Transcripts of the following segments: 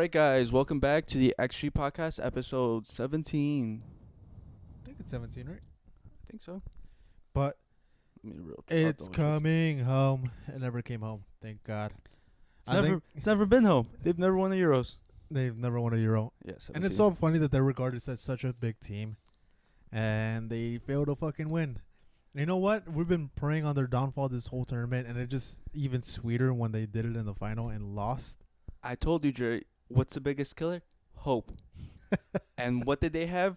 right, guys, welcome back to the XG Podcast, episode 17. I think it's 17, right? I think so. But Let me real it's coming home. It never came home. Thank God. It's never been home. They've never won the Euros. They've never won a Euro. Yeah, 17. And it's so funny that they're regarded as such a big team. And they failed to fucking win. You know what? We've been preying on their downfall this whole tournament. And it's just even sweeter when they did it in the final and lost. I told you, Jerry, what's the biggest killer? Hope. And what did they have?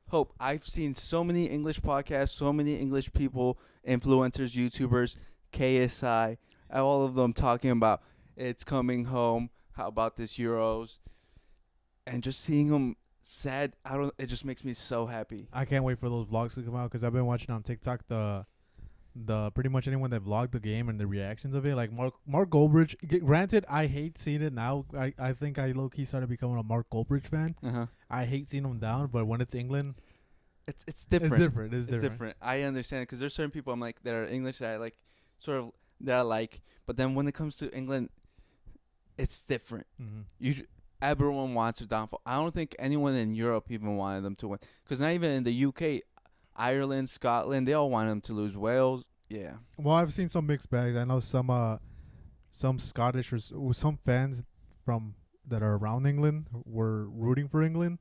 Hope. I've seen so many English podcasts, so many English people, influencers, YouTubers, KSI, all of them talking about it's coming home. How about this Euros? And just seeing them sad, it just makes me so happy. I can't wait for those vlogs to come out because I've been watching on TikTok the pretty much anyone that vlogged the game and the reactions of it. Like Mark Goldbridge. Granted, I hate seeing it now. I think I low-key started becoming a Mark Goldbridge fan. Uh-huh. I hate seeing him down, but when it's England, it's different. It's different. I understand because there's certain people I'm like that are English that I like, but then when it comes to England, it's different. Mm-hmm. Everyone wants their downfall. I don't think anyone in Europe even wanted them to win. Because not even in the UK, Ireland, Scotland, they all wanted them to lose. Wales, yeah. Well, I've seen some mixed bags. I know some Scottish or some fans from that are around England were rooting for England.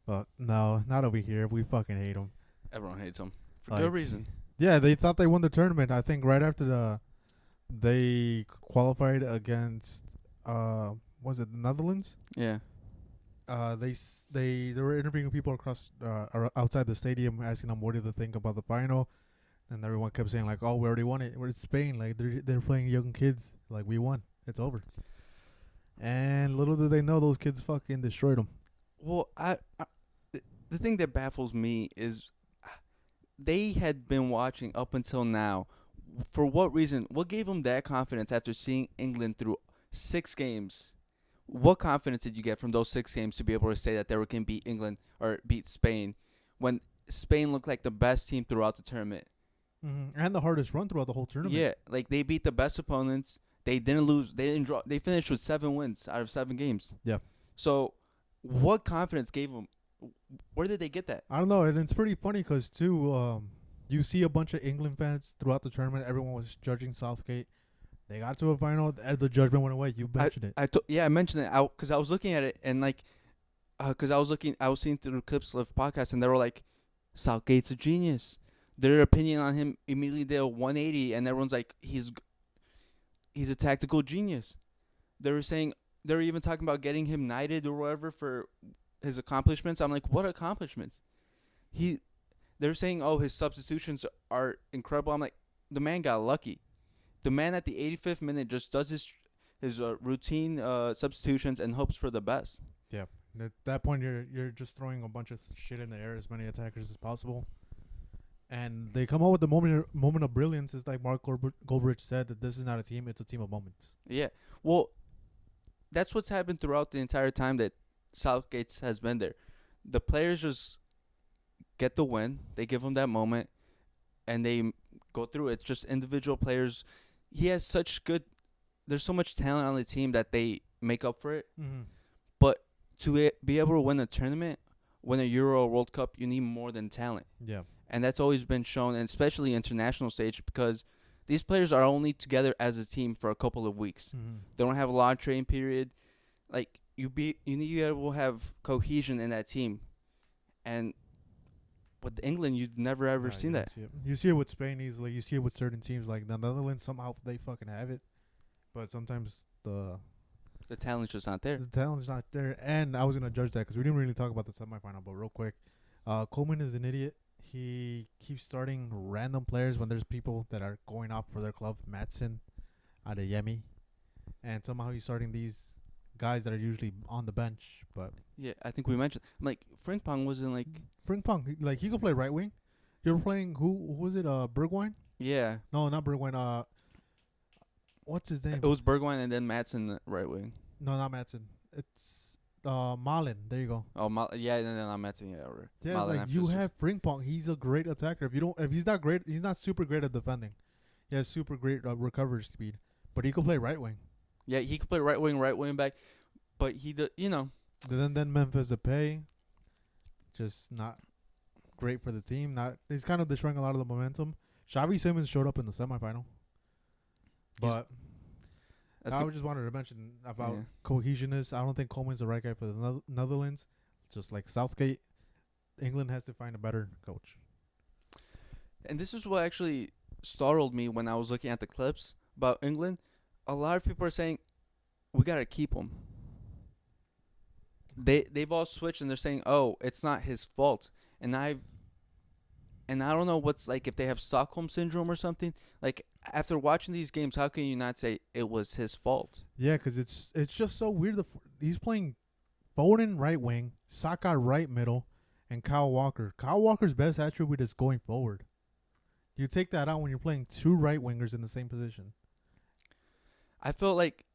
But no, not over here. We fucking hate them. Everyone hates them for good reason. Yeah, they thought they won the tournament. I think right after they qualified against was it the Netherlands? Yeah. They were interviewing people across outside the stadium, asking them what did they think about the final, and everyone kept saying like, "Oh, we already won it. We're in Spain. Like they're playing young kids. Like we won. It's over." And little did they know those kids fucking destroyed them. Well, the thing that baffles me is they had been watching up until now. For what reason? What gave them that confidence after seeing England through 6 games? What confidence did you get from those 6 games to be able to say that they can beat England or beat Spain when Spain looked like the best team throughout the tournament? Mm-hmm. And the hardest run throughout the whole tournament. Yeah, like they beat the best opponents. They didn't lose. They didn't draw. They finished with 7 wins out of 7 games. Yeah. So, what confidence gave them? Where did they get that? I don't know, and it's pretty funny because too, you see a bunch of England fans throughout the tournament. Everyone was judging Southgate. They got to a final, the judgment went away. You mentioned it. I mentioned it because I was looking at it and like, because I was seeing through clips of podcasts and they were like, Southgate's a genius. Their opinion on him immediately did a 180, and everyone's like, he's a tactical genius. They were even talking about getting him knighted or whatever for his accomplishments. I'm like, what accomplishments? They're saying, oh, his substitutions are incredible. I'm like, the man got lucky. The man at the 85th minute just does his routine substitutions and hopes for the best. Yeah. At that point, you're just throwing a bunch of shit in the air, as many attackers as possible. And they come out with the moment of brilliance. It's like Mark Goldbridge said, that this is not a team, it's a team of moments. Yeah. Well, that's what's happened throughout the entire time that Southgate has been there. The players just get the win. They give them that moment, and they go through it. It's just individual players. He has there's so much talent on the team that they make up for it. Mm-hmm. But to be able to win a tournament, win a Euro or World Cup, you need more than talent. Yeah. And that's always been shown, and especially international stage, because these players are only together as a team for a couple of weeks. Mm-hmm. They don't have a long training period. Like you need to be able to have cohesion in that team. And with England, you've never ever seen that. You see it with Spain easily. You see it with certain teams like the Netherlands. Somehow they fucking have it, but sometimes the talent's just not there. The talent's not there. And I was gonna judge that because we didn't really talk about the semifinal. But real quick, Coleman is an idiot. He keeps starting random players when there's people that are going off for their club. Maatsen, Adeyemi, and somehow he's starting these guys that are usually on the bench. But yeah, I think we mentioned like Frimpong wasn't like Frimpong. Like he could play right wing. You were playing who was it? Bergwijn? Yeah. No, not Bergwijn. What's his name? It was Bergwijn and then Maatsen right wing. No, not Maatsen. It's Malin. There you go. Oh, yeah, no, not Maatsen. Yeah, right. Yeah, it's like you have Frimpong. He's a great attacker. If he's not great, he's not super great at defending. He has super great recovery speed, but he could play right wing. Yeah, he could play right wing back. But he, Then Memphis Depay, just not great for the team. Not he's kind of destroying a lot of the momentum. Xavi Simons showed up in the semifinal, but I just wanted to mention about cohesionness. I don't think Coleman's the right guy for the Netherlands. Just like Southgate, England has to find a better coach. And this is what actually startled me when I was looking at the clips about England. A lot of people are saying we gotta keep him. They've all switched and they're saying, oh, it's not his fault. And I don't know what's like if they have Stockholm syndrome or something. Like after watching these games, how can you not say it was his fault? Yeah, because it's just so weird. He's playing Foden right wing, Saka right middle, and Kyle Walker. Kyle Walker's best attribute is going forward. You take that out when you're playing two right wingers in the same position. I felt like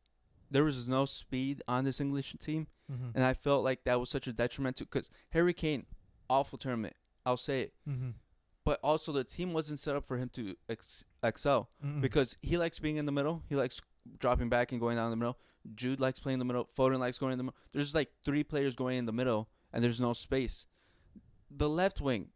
there was no speed on this English team, and I felt like that was such a detriment to because Harry Kane, awful tournament. I'll say it. But also the team wasn't set up for him to excel because he likes being in the middle. He likes dropping back and going down the middle. Jude likes playing in the middle. Foden likes going in the middle. There's like 3 players going in the middle, and there's no space. The left wing,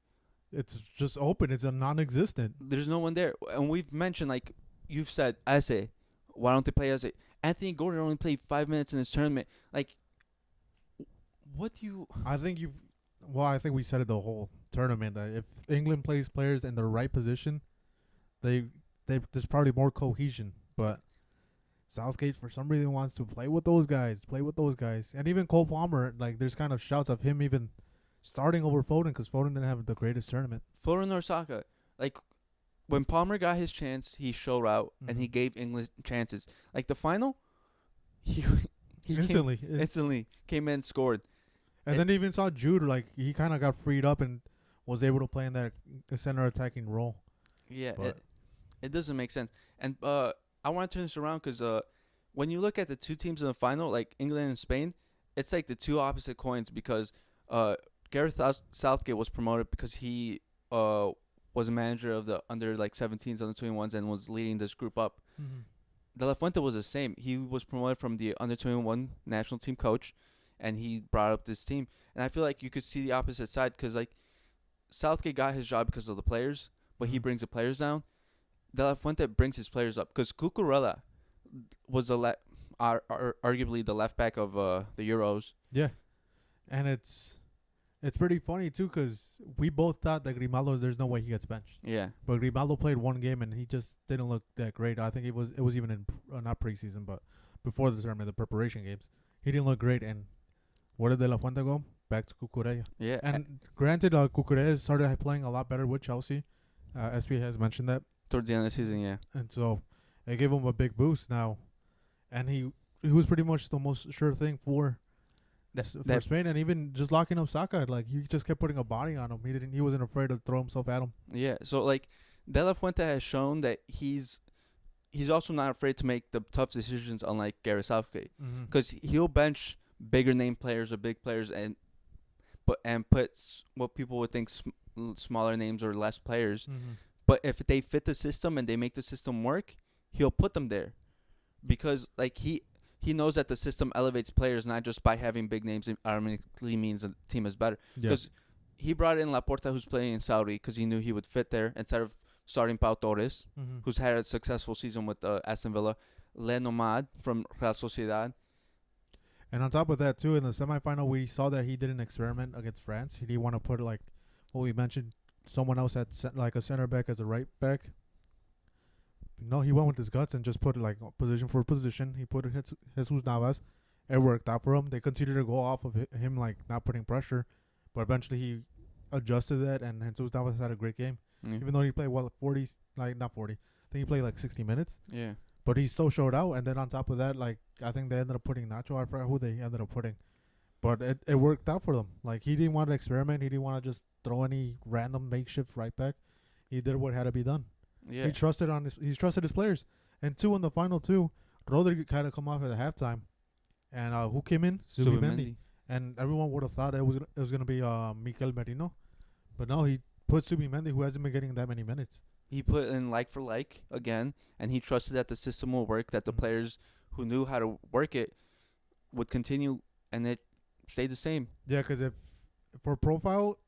it's just open. It's a non-existent. There's no one there. And we've mentioned, like you've said, Eze. Why don't they play Eze? Anthony Gordon only played 5 minutes in this tournament. Like, what do you... I think we said it the whole tournament. That if England plays players in the right position, there's probably more cohesion. But Southgate, for some reason, wants to play with those guys. And even Cole Palmer, like, there's kind of shouts of him even starting over Foden because Foden didn't have the greatest tournament. Foden or Saka. Like, when Palmer got his chance, he showed out, and he gave England chances. Like, the final, he instantly came in and scored. And then even saw Jude, like, he kind of got freed up and was able to play in that center attacking role. Yeah, it doesn't make sense. And I want to turn this around because when you look at the two teams in the final, like England and Spain, it's like the two opposite coins because Gareth Southgate was promoted because he was a manager of the under 17s, under 21s, and was leading this group up. De La Fuente was the same. He was promoted from the under 21 national team coach, and he brought up this team. And I feel like you could see the opposite side because like Southgate got his job because of the players, but he brings the players down. De La Fuente brings his players up because Cucurella was arguably the left back of the Euros. Yeah, and it's pretty funny too because we both thought that Grimaldo, there's no way he gets benched. Yeah, but Grimaldo played one game and he just didn't look that great. I think it was even in not preseason, but before the tournament, the preparation games, he didn't look great. And where did De La Fuente go? Back to Cucurella. Yeah, and granted, Cucurella started playing a lot better with Chelsea. SP has mentioned that towards the end of the season. Yeah, and so it gave him a big boost now, and he was pretty much the most sure thing for Spain, and even just locking up Saka, like he just kept putting a body on him. He wasn't afraid to throw himself at him. Yeah, so like De La Fuente has shown that he's also not afraid to make the tough decisions, unlike Gareth Southgate, because he'll bench bigger name players or big players and put what people would think smaller names or less players. But if they fit the system and they make the system work, he'll put them there, because like he knows that the system elevates players not just by having big names. It automatically means the team is better. Because he brought in Laporta, who's playing in Saudi, because he knew he would fit there instead of starting Pau Torres, who's had a successful season with Aston Villa, Le Nomad from Real Sociedad. And on top of that, too, in the semifinal, we saw that he didn't experiment against France. He didn't want to put, like what we mentioned, someone else at like a center back as a right back. No, he went with his guts and just put it like position for position. He put Jesus Navas. It worked out for him. They continued to go off of him, like not putting pressure, but eventually he adjusted that, and Jesus Navas had a great game. Even though he played not 40. I think he played like 60 minutes. Yeah. But he still showed out, and then on top of that, like I think they ended up putting Nacho. I forgot who they ended up putting, but it worked out for them. Like he didn't want to experiment. He didn't want to just throw any random makeshift right back. He did what had to be done. Yeah. He trusted his players. And two in the final two, Rodri kind of come off at the halftime, and who came in? Zubimendi. And everyone would have thought it was gonna be Mikel Merino, but no, he put Zubimendi, who hasn't been getting that many minutes. He put in like for like again, and he trusted that the system will work, that the players who knew how to work it would continue, and it stayed the same. Yeah, because if for profile,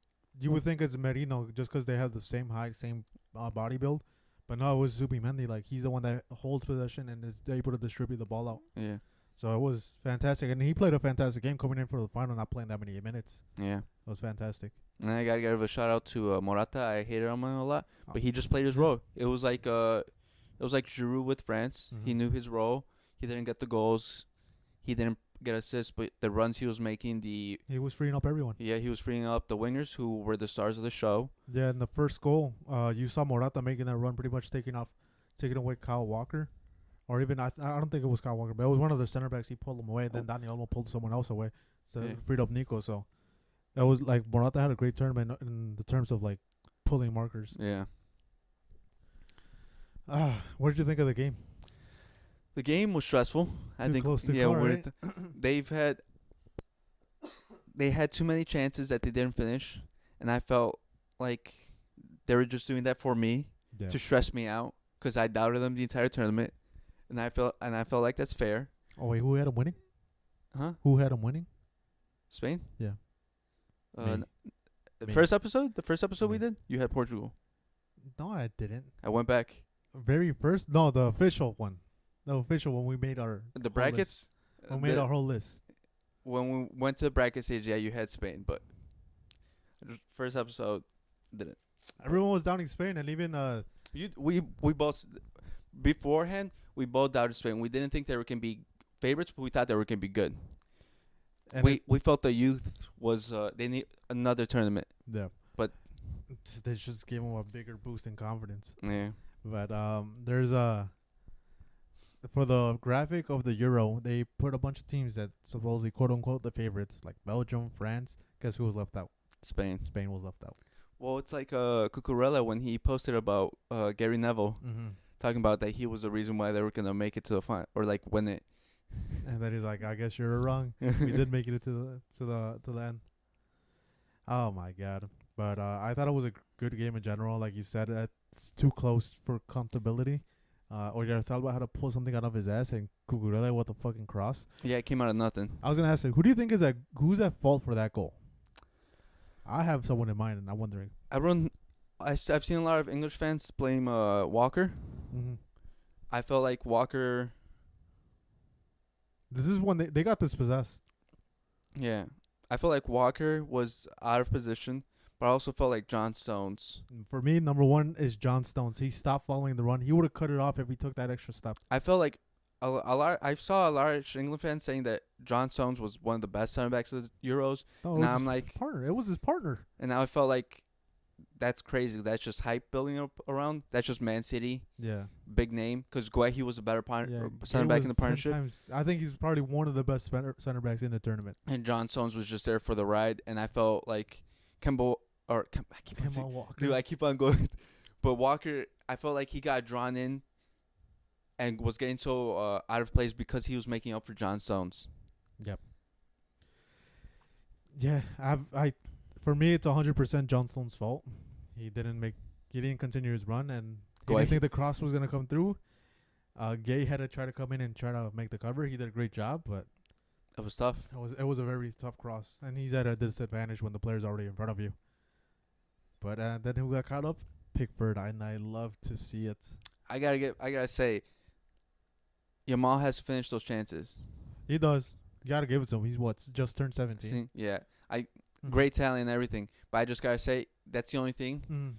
you would think it's Merino just because they have the same height, same body build. But no, it was Zubimendi. Like, he's the one that holds possession and is able to distribute the ball out. Yeah. So it was fantastic. And he played a fantastic game coming in for the final, not playing that many minutes. Yeah. It was fantastic. And I gotta give a shout out to Morata. I hated him a lot, but he just played his role. It was like Giroud with France. He knew his role. He didn't get the goals. He didn't get assists, but the runs he was making, he was freeing up everyone. Yeah, he was freeing up the wingers who were the stars of the show. Yeah, in the first goal, you saw Morata making that run, pretty much taking away Kyle Walker, or even I don't think it was Kyle Walker, but it was one of the center backs. He pulled him away. Then Dani Olmo pulled someone else away, so freed up Nico. So that was like Morata had a great tournament in the terms of like pulling markers. Yeah. What did you think of the game? The game was stressful. I think close to call, right? They had too many chances that they didn't finish, and I felt like they were just doing that for me to stress me out because I doubted them the entire tournament, and I felt like that's fair. Oh wait, who had them winning? Huh? Who had them winning? Spain? Yeah. The first episode we did, you had Portugal. No, I didn't. I went back. Very first? No, the official one. The official one we made the brackets. We made our whole list. When we went to the bracket stage, yeah, you had Spain, but first episode didn't. Everyone was downing Spain, and even we both beforehand we both doubted Spain. We didn't think they were gonna be favorites, but we thought they were gonna be good. And we felt the youth was they need another tournament. Yeah, but they just gave them a bigger boost in confidence. Yeah, but there's for the graphic of the Euro, they put a bunch of teams that supposedly quote unquote the favorites, like Belgium, France. Guess who was left out? Spain. Spain was left out. Well, it's like Cucurella when he posted about Gary Neville talking about that he was the reason why they were gonna make it to the final or like win it. And then he's like, "I guess you're wrong. We did make it to the end." Oh my god! But I thought it was a good game in general. Like you said, it's too close for comfortability. Oyarzabal had to pull something out of his ass, and Cucurella with the fucking cross. Yeah, it came out of nothing. I was gonna ask you, who do you think who's at fault for that goal? I have someone in mind, and I'm wondering. I've seen a lot of English fans blame Walker. I felt like Walker. This is when they got dispossessed. Yeah, I felt like Walker was out of position. But I also felt like John Stones. For me, number one is John Stones. He stopped following the run. He would have cut it off if he took that extra step. I felt like a lot. I saw a lot of England fans saying that John Stones was one of the best center backs of the Euros. No, now I'm like, partner. It was his partner. And now I felt like that's crazy. That's just hype building up around. That's just Man City. Yeah. Big name because Guehi was a better center back in the partnership. I think he's probably one of the best center backs in the tournament. And John Stones was just there for the ride. And I felt like Kemba. I keep on going. But Walker, I felt like he got drawn in and was getting so out of place because he was making up for John Stones. Yep. Yeah, for me, it's 100% John Stones' fault. He didn't continue his run, and he didn't think the cross was gonna come through. Gay had to try to come in and try to make the cover. He did a great job, but it was tough. It was a very tough cross, and he's at a disadvantage when the player's already in front of you. But then who got caught up? Pickford, and I love to see it. I gotta say, Yamal has finished those chances. He does. You gotta give it to him. He's just turned 17. Yeah, great talent and everything. But I just gotta say that's the only thing.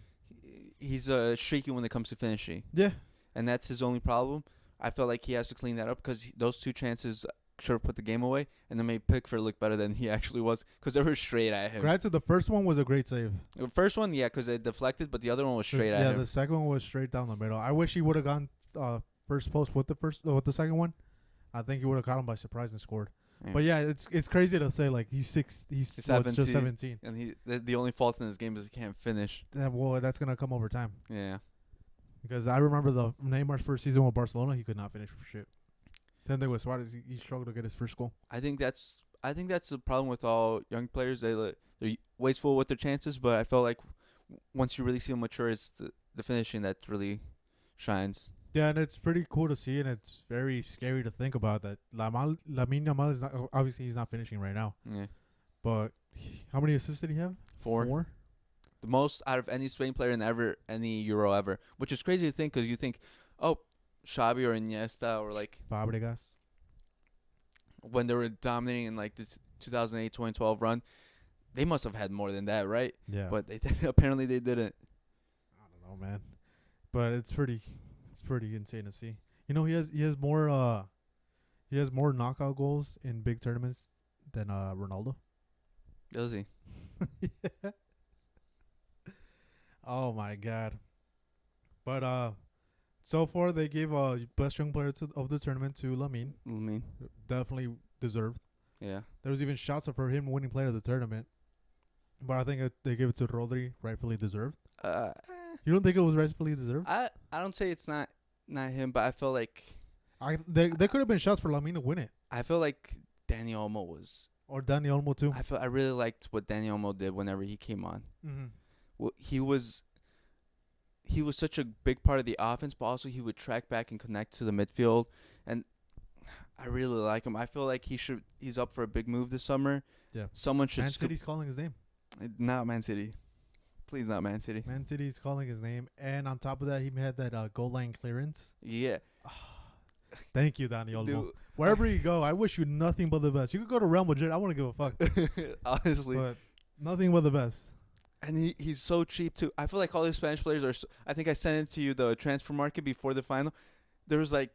He's streaky when it comes to finishing. Yeah, and that's his only problem. I felt like he has to clean that up because those two chances should have put the game away, and then made Pickford look better than he actually was because they were straight at him. Granted, the first one was a great save. The first one, yeah, because it deflected, but the other one was straight at him. Yeah, the second one was straight down the middle. I wish he would have gone first post with the second one. I think he would have caught him by surprise and scored. Yeah. But yeah, it's crazy to say like he's 17, just 17, and the only fault in his game is he can't finish. Yeah, well, that's gonna come over time. Yeah, because I remember the Neymar's first season with Barcelona, he could not finish for shit. Same thing with Suarez. He struggled to get his first goal. I think that's the problem with all young players. They're wasteful with their chances, but I felt like once you really see them mature, it's the finishing that really shines. Yeah, and it's pretty cool to see, and it's very scary to think about that. Lamine Yamal is not obviously he's not finishing right now, Yeah. but how many assists did he have? 4. The most out of any Spain player in any Euro ever, which is crazy to think because you think, oh, Xavi or Iniesta or like Fabregas. when they were dominating in like the 2008-2012 run, they must have had more than that, right? Yeah, But they apparently they didn't. I don't know, man. But it's pretty insane to see. You know, he has more knockout goals in big tournaments than Ronaldo. Does he? Yeah. Oh my god. But so far they gave best young player of the tournament to Lamine. I mean, Definitely deserved. yeah. There was even shots for him winning player of the tournament. But I think they gave it to Rodri, rightfully deserved. You don't think it was rightfully deserved? I don't say it's not him, but I feel like There could have been shots for Lamine to win it. I feel like Dani Olmo was. Or Dani Olmo too. I really liked what Dani Olmo did whenever he came on. Mm-hmm. Well, he was such a big part of the offense, but also he would track back and connect to the midfield, and I really like him. I feel like he's up for a big move this summer. Yeah. Someone should Man City's calling his name. Not Man City. Please, not Man City. Man City's calling his name. And on top of that, he had that goal line clearance. Yeah. Thank you, Dani Olmo. Dude, Wherever you go, I wish you nothing but the best. You could go to Real Madrid. I wouldn't give a fuck. honestly. But nothing but the best. And he's so cheap too. I feel like all these Spanish players are. I think I sent it to you the transfer market before the final. There was like,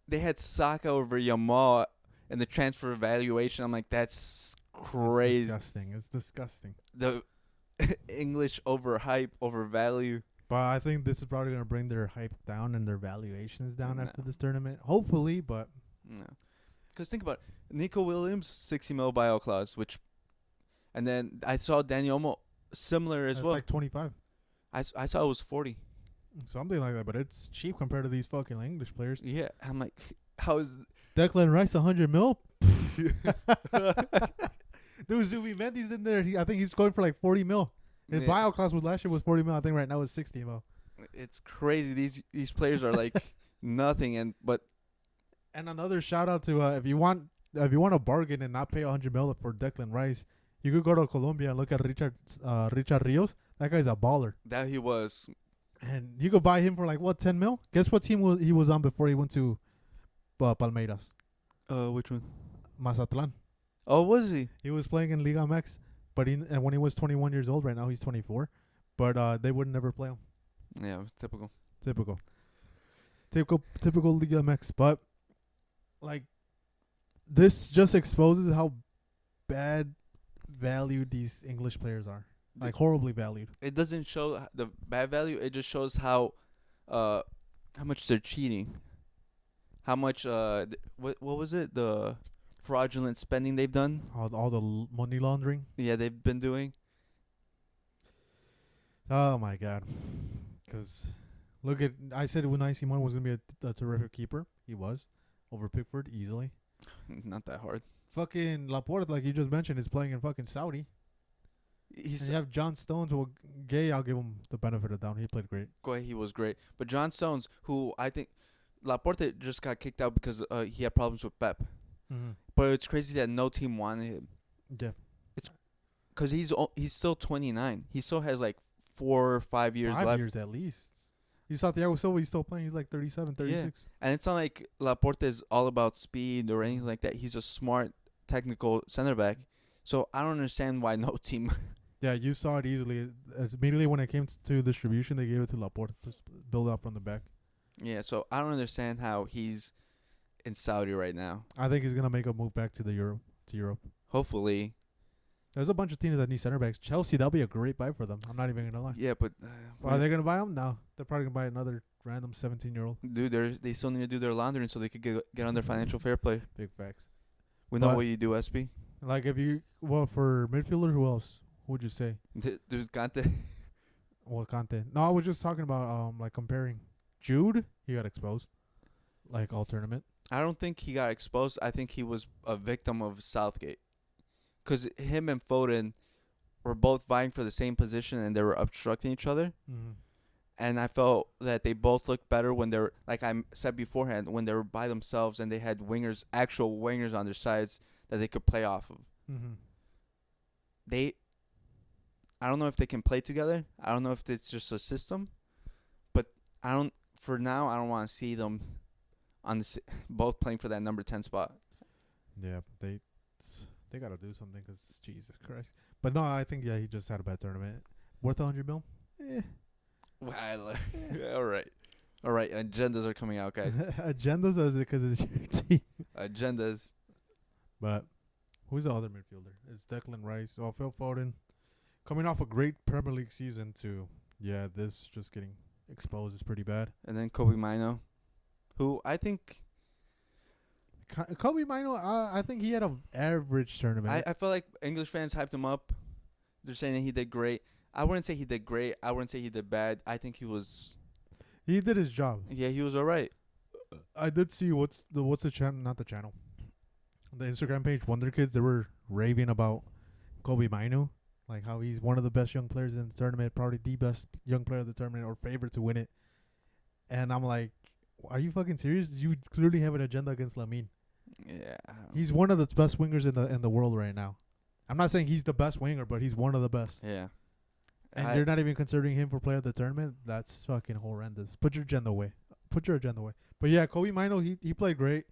they had Saka over Yamal in the transfer evaluation. I'm like, that's crazy. It's disgusting. The English over hype over value. But I think this is probably going to bring their hype down and their valuations down No. after this tournament. Hopefully, but No, because think about it. Nico Williams 60 mil buyout clause, and then I saw Daniel Olmo similar as it's well. like 25. I saw it was 40. Something like that, but it's cheap compared to these fucking English players. Yeah, I'm like, how is? Declan Rice 100 mil. Dude, Zubimendi's in there. I think he's going for like 40 mil. His Yeah. buyout cost was last year was 40 mil. I think right now it's 60 mil. It's crazy. These players are like nothing, but And another shout out to if you want a bargain and not pay 100 mil for Declan Rice, you could go to Colombia and look at Richard Rios. That guy's a baller, that he was. and you could buy him for like what 10 mil. Guess what team he was on before he went to Palmeiras? Which one? Mazatlan. Oh, was he? He was playing in Liga MX, but and when he was 21 years old, right now he's 24. But they would never play him. Yeah, typical. Typical Liga MX. But like, this just exposes how bad valued these English players are. Like horribly valued. It doesn't show the bad value. It just shows how much they're cheating. How much what was it? The fraudulent spending they've done. All the money laundering. Yeah, they've been doing. Oh my god. Because look at, I said Unai Simon was gonna be a terrific keeper. He was over Pickford easily. Not that hard. Fucking Laporte, like you just mentioned, is playing in fucking Saudi. And He's you have John Stones. Well, Gay, I'll give him the benefit of the doubt. He played great. he was great, but John Stones, who I think Laporte just got kicked out because he had problems with Pep. Mm-hmm. But it's crazy that no team wanted him. Yeah. Because he's still 29. He still has like 4 or 5 years 5 left. years at least. You saw Thiago Silva, he's still playing. He's like 37, 36. Yeah. And it's not like Laporte is all about speed or anything like that. He's a smart, technical center back. So I don't understand why no team. Yeah, you saw it easily. Immediately when it came to distribution, they gave it to Laporte to build up from the back. Yeah, so I don't understand how he's in Saudi right now. I think he's gonna make a move back to Europe. Hopefully. There's a bunch of teams that need center backs. Chelsea, that'll be a great buy for them. I'm not even gonna lie. Yeah, but Are they gonna buy him? No, they're probably gonna buy another random 17-year-old. dude, they still need to do their laundering so they could get on their financial fair play. Big facts. We know But- what you do, SB. Like for midfielder, who else? Who would you say? There's Gante. Well, Conte. No, I was just talking about like comparing. Jude, he got exposed, like all tournament. I don't think he got exposed. I think he was a victim of Southgate. Because him and Foden were both vying for the same position and they were obstructing each other. Mm-hmm. And I felt that they both looked better when they're, like I said beforehand, when they were by themselves and they had wingers, actual wingers on their sides that they could play off of. Mm-hmm. I don't know if they can play together. I don't know if it's just a system, but for now, I don't want to see them on both playing for that number 10 spot. Yeah, they gotta do something because Jesus Christ. But no, I think he just had a bad tournament. Worth 100 mil? Eh. All right. Agendas are coming out, guys. Agendas, or is it because it's your team? Agendas. But who's the other midfielder? It's Declan Rice. Oh, Phil Foden, coming off a great Premier League season too. Yeah, this just getting exposed is pretty bad. And then Kobe Mino, who I think Kobe Mino, I think he had an average tournament. I feel like English fans hyped him up. They're saying that he did great. I wouldn't say he did great. I wouldn't say he did bad. I think he did his job. Yeah, he was all right. I did see what's the channel, not the channel, the Instagram page, Wonder Kids. They were raving about Kobe Mino, like how he's one of the best young players in the tournament, probably the best young player of the tournament or favorite to win it. And I'm like, are you fucking serious? You clearly have an agenda against Lamine. Yeah, he's one of the best wingers in the world right now. I'm not saying he's the best winger, but he's one of the best. Yeah. And you're not even considering him for player of the tournament. That's fucking horrendous. Put your agenda away. But yeah, Kobe Mino, he played great.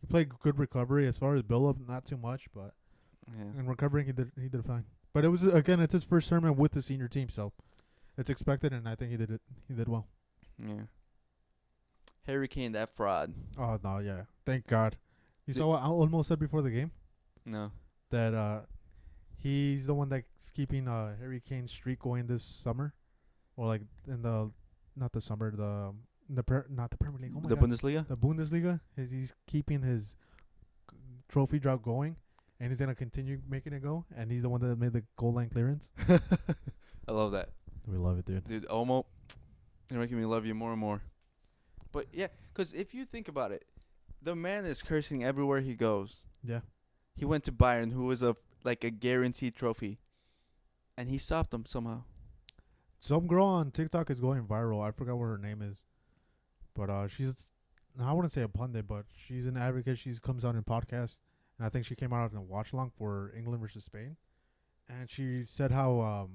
He played good recovery as far as build up, not too much, but in recovering he did fine. But it was, again, it's his first tournament with the senior team, so it's expected, and I think he did well. Yeah. Harry Kane, that fraud. Oh no, yeah, thank God. You saw what I almost said before the game? No. That he's the one that's keeping Harry Kane's streak going this summer, or like in the not the summer, not the Premier League. Oh my the God. Bundesliga. The Bundesliga. He's keeping his trophy drop going, and he's gonna continue making it go. And he's the one that made the goal line clearance. I love that. We love it, dude. Dude, Omo, you're making me love you more and more. But yeah, because if you think about it, the man is cursing everywhere he goes. Yeah. He went to Bayern, who was a guaranteed trophy, and he stopped him somehow. Some girl on TikTok is going viral. I forgot what her name is, but she's, I wouldn't say a pundit, but she's an advocate. She comes out in podcasts, and I think she came out in a watch along for England versus Spain, and she said how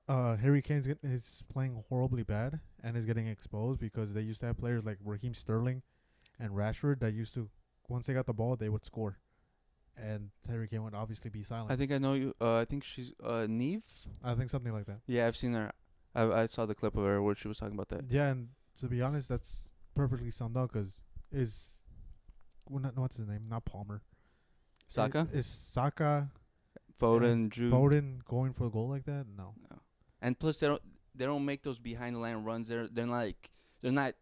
Harry Kane is playing horribly bad and is getting exposed because they used to have players like Raheem Sterling and Rashford that used to, once they got the ball, they would score. And Harry Kane would obviously be silent. I think I know you. I think she's Neve. I think something like that. Yeah, I've seen her. I saw the clip of her where she was talking about that. Yeah, and to be honest, that's perfectly summed up because what's his name? Not Palmer. Saka? Is Saka, Foden, Drew. Foden going for a goal like that? No. And plus, they don't make those behind the line runs. They're not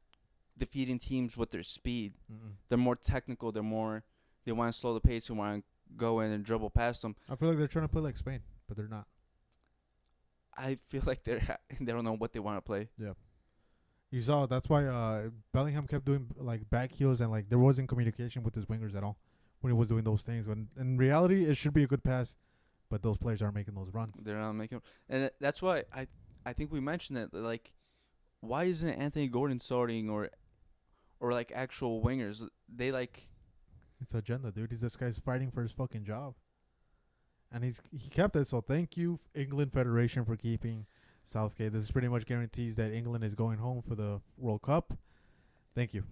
defeating teams with their speed. Mm-mm. They're more technical. They want to slow the pace. They want to go in and dribble past them. I feel like they're trying to play like Spain, but they're not. I feel like they don't know what they want to play. Yeah. You saw that's why Bellingham kept doing like back heels and like there wasn't communication with his wingers at all when he was doing those things. When in reality it should be a good pass, but those players aren't making those runs. They're not making, and that's why I think we mentioned it. Like, why isn't Anthony Gordon starting or like actual wingers? They like. It's agenda, dude. This guy's fighting for his fucking job, and he kept it. So thank you, England Federation, for keeping Southgate. This is pretty much guarantees that England is going home for the World Cup. Thank you.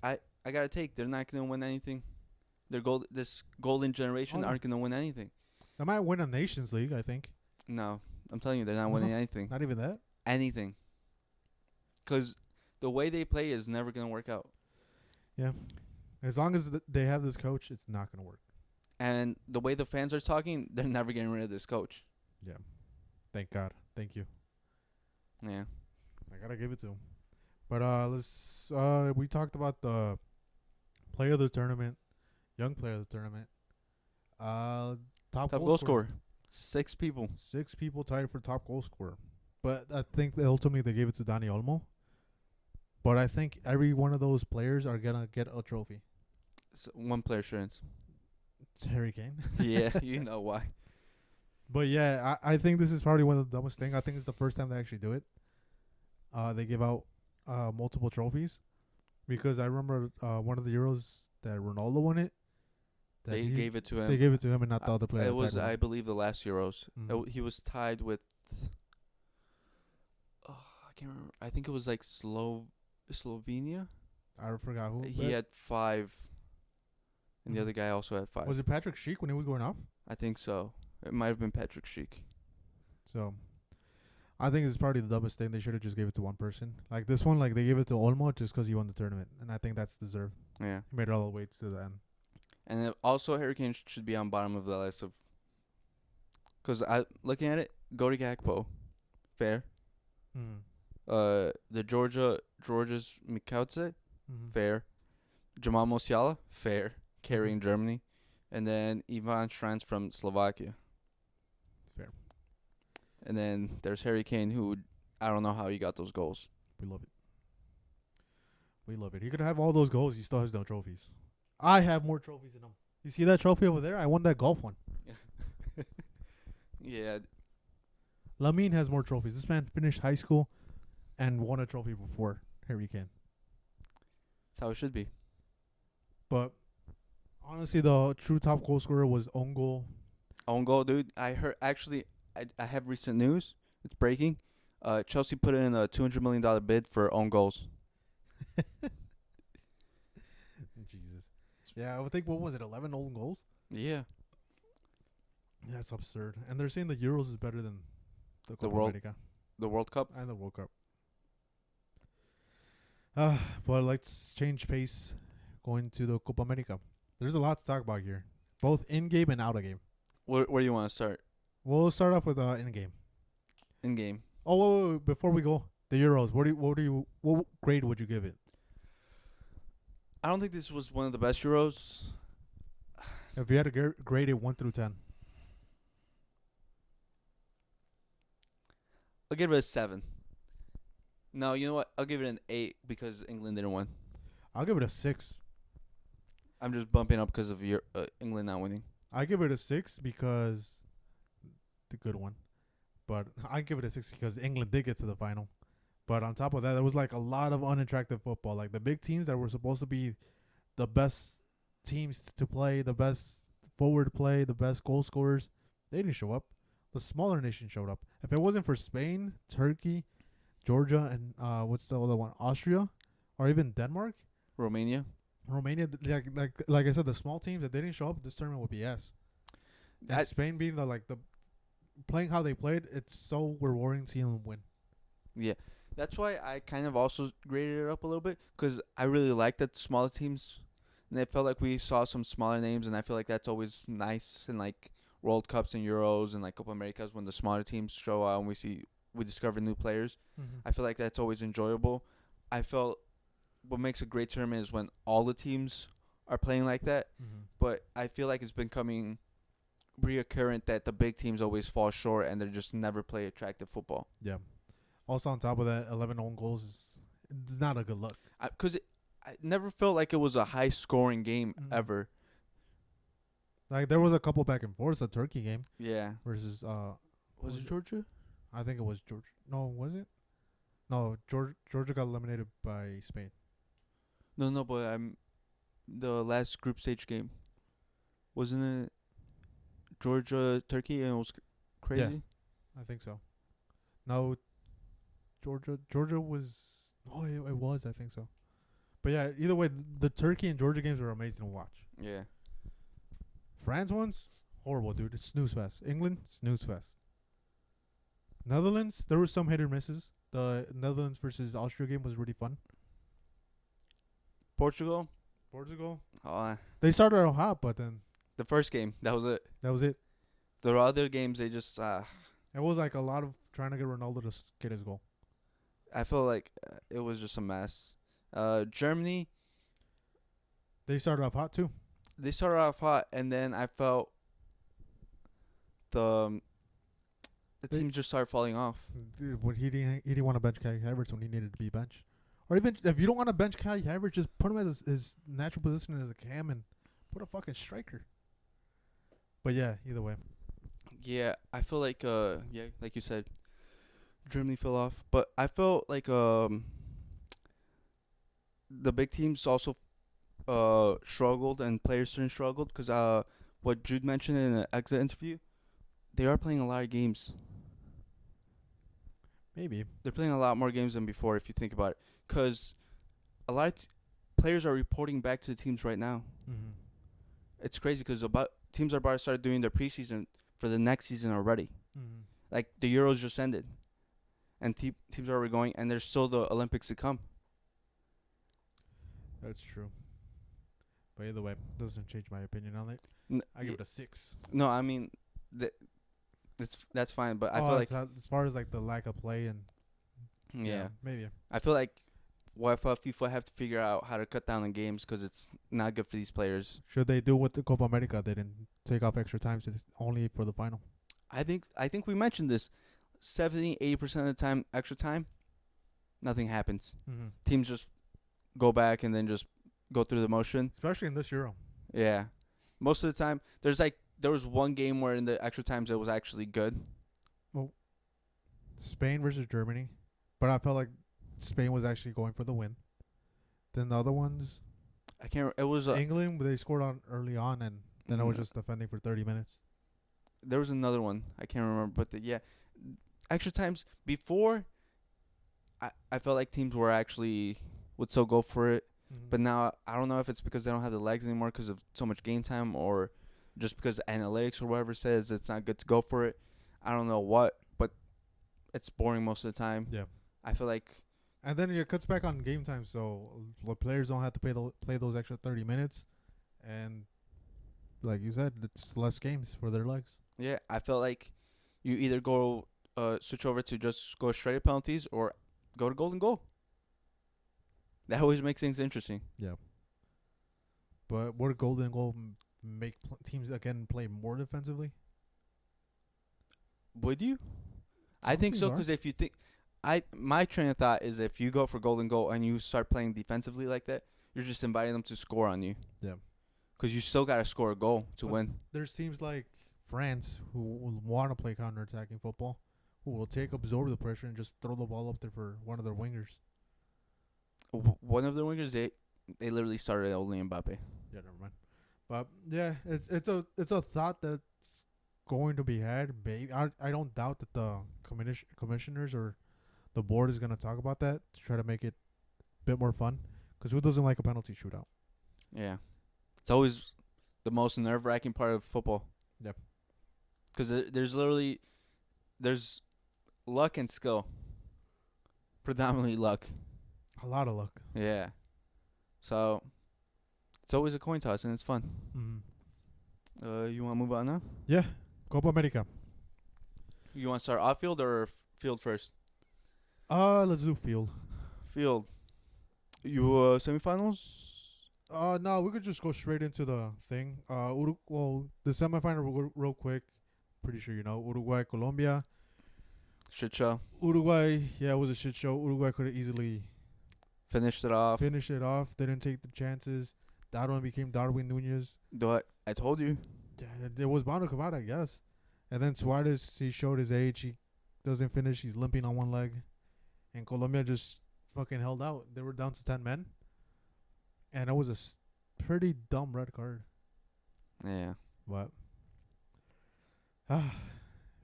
I gotta take. They're not gonna win anything. This golden generation aren't gonna win anything. They might win a Nations League, I think. No, I'm telling you, they're not winning anything. Not even that. Anything. Because the way they play is never gonna work out. Yeah. As long as they have this coach, it's not going to work. And the way the fans are talking, they're never getting rid of this coach. Yeah. Thank God. Thank you. Yeah. I got to give it to him. But we talked about the player of the tournament, young player of the tournament. Top goal scorer. 6 people. 6 people tied for top goal scorer. But I think ultimately they gave it to Dani Olmo. But I think every one of those players are going to get a trophy. So one player shouldn't. It's Harry Kane. Yeah, you know why. But yeah, I think this is probably one of the dumbest things. I think it's the first time they actually do it. they give out multiple trophies because I remember one of the Euros that Ronaldo won it. That They gave it to they him. gave it to him and not the other player. It that was, tied with I him. believe, the last Euros. Mhm. He was tied with. Oh, I can't remember. I think it was like Slovenia. I forgot who. He had 5, and the Mhm. other guy also had 5. Was it Patrick Schick when he was going off? I think so. It might have been Patrick Schick. So I think it's probably the dumbest thing. They should have just gave it to one person. Like this one, like they gave it to Olmo just because he won the tournament, and I think that's deserved. Yeah. He made it all the way to the end. And also, Harry Kane should be on bottom of the list of. Because looking at it, Gori Gakpo, fair. Mm. The Georgia's Mikautse, Mm-hmm. fair. Jamal Musiala, fair, carrying Germany. And then Ivan Schranz from Slovakia. Fair. And then there's Harry Kane, who I don't know how he got those goals. We love it. We love it. He could have all those goals. He still has no trophies. I have more trophies than him. You see that trophy over there? I won that golf one. Yeah, Lamine has more trophies. This man finished high school and won a trophy before Harry Kane. that's how it should be. But honestly, the true top goal scorer was own goal. Own goal, dude. I heard, actually, I have recent news. It's breaking. Chelsea put in a $200 million bid for own goals. Jesus. Yeah, I would think, what was it, 11 own goals? Yeah. That's absurd. And they're saying the Euros is better than the Copa World- America The World Cup. and the World Cup. But let's change pace going to the Copa America. There's a lot to talk about here, both in-game and out-of-game. Where do you want to start? We'll start off with in-game. In game. Oh, wait, before we go, the Euros. What grade would you give it? I don't think this was one of the best Euros. If you had to grade it 1 through 10. I'll give it a 7. No, you know what? I'll give it an 8 because England didn't win. I'll give it a 6. I'm just bumping up because of England not winning. I give it a 6 because the good one. But I give it a 6 because England did get to the final. But on top of that, there was like a lot of unattractive football. Like the big teams that were supposed to be the best teams to play, the best forward play, the best goal scorers, they didn't show up. The smaller nations showed up. If it wasn't for Spain, Turkey, Georgia, and what's the other one? Austria, or even Denmark, Romania. like I said, the small teams that didn't show up, this tournament would be ass. And Spain being the playing how they played, it's so rewarding seeing them win. Yeah. That's why I kind of also graded it up a little bit because I really like that smaller teams. And it felt like we saw some smaller names, and I feel like that's always nice in like World Cups and Euros and like Copa Americas when the smaller teams show out and we discover new players. Mm-hmm. I feel like that's always enjoyable. I felt what makes a great tournament is when all the teams are playing like that. Mm-hmm. But I feel like it's becoming reoccurrent that the big teams always fall short and they just never play attractive football. Yeah. Also, on top of that, 11 own goals is not a good look. Because I never felt like it was a high-scoring game Mm. ever. Like there was a couple back and forth. The Turkey game Yeah. versus Was it Georgia? I think it was Georgia. No, was it? No, Georgia got eliminated by Spain. No, but the last group stage game. Wasn't it Georgia, Turkey, and it was crazy? I think so. No, Georgia was. Oh, it was. I think so. But yeah, either way, the Turkey and Georgia games were amazing to watch. Yeah. France ones, horrible, dude. It's snooze fest. England, snooze fest. Netherlands, there were some hit or misses. The Netherlands versus Austria game was really fun. Portugal? Oh, they started out hot, but then The first game, that was it. that was it. The other games, they just, It was like a lot of trying to get Ronaldo to get his goal. I feel like it was just a mess. Germany, They started off hot too. they started off hot, and then I felt the They- team just started falling off. When he didn't want to bench Kai Havertz when he needed to be benched. Or even if you don't want to bench Kai Havertz, just put him as his natural position as a cam and put a fucking striker. But yeah, either way. Yeah, I feel like, like you said, Germany fell off, but I felt like the big teams also struggled and players certain struggled because what Jude mentioned in an exit interview, they are playing a lot of games. Maybe. They're playing a lot more games than before if you think about it, because a lot of players are reporting back to the teams right now. Mm-hmm. It's crazy because about teams are about to start doing their preseason for the next season already. Mm-hmm. Like the Euros just ended, and teams are already going, and there's still the Olympics to come. That's true. But either way, doesn't change my opinion on it. I give it a 6. No, I mean, that's fine, but I feel like as far as like the lack of play and yeah, maybe. I feel like FIFA have to figure out how to cut down on games because it's not good for these players. Should they do what the Copa America did and take off extra time so it's only for the final? I think we mentioned this. 70-80% of the time, extra time, nothing happens. Mm-hmm. Teams just go back and then just go through the motion. Especially in this Euro. Yeah, most of the time, there was one game where in the extra times it was actually good. Well, Spain versus Germany, but I felt like Spain was actually going for the win. Then the other ones, I can't. It was England, but they scored on early on, and then I was just defending for 30 minutes. There was another one I can't remember, but yeah, extra times before. I felt like teams were actually would still go for it, but now I don't know if it's because they don't have the legs anymore because of so much game time, or just because analytics or whatever says it's not good to go for it. I don't know what, but it's boring most of the time. Yeah, I feel like. And then it cuts back on game time, so the players don't have to play those extra 30 minutes, and like you said, it's less games for their legs. Yeah, I felt like you either go switch over to just go straight to penalties or go to golden goal. That always makes things interesting. Yeah. But would a golden goal make teams again play more defensively? Would you? I think so because if you think, my train of thought is if you go for golden goal and you start playing defensively like that, you're just inviting them to score on you. Yeah. Because you still got to score a goal to win. There's teams like France who will want to play counter-attacking football, who will absorb the pressure and just throw the ball up there for one of their wingers. One of their wingers, they literally started only Mbappe. Yeah, never mind. But yeah, it's a thought that's going to be had. Maybe I don't doubt that the commissioners or the board is going to talk about that to try to make it a bit more fun. Because who doesn't like a penalty shootout? Yeah, it's always the most nerve-wracking part of football. Yep. Because there's luck and skill. Predominantly luck. A lot of luck. Yeah. So it's always a coin toss and it's fun. Mm-hmm. You want to move on now? Yeah. Copa America. You want to start off field or field first? Let's do field. Field. You semifinals? No, we could just go straight into the thing. The semifinal real quick. Pretty sure you know Uruguay, Colombia. Shit show. Uruguay, yeah, it was a shit show. Uruguay could have easily finished it off. Didn't take the chances. Darwin became Darwin Nunez. I told you. Yeah, it was bound to come out, I guess. And then Suarez, he showed his age. He doesn't finish. He's limping on one leg. And Colombia just fucking held out. They were down to 10 men. And it was a pretty dumb red card. Yeah. But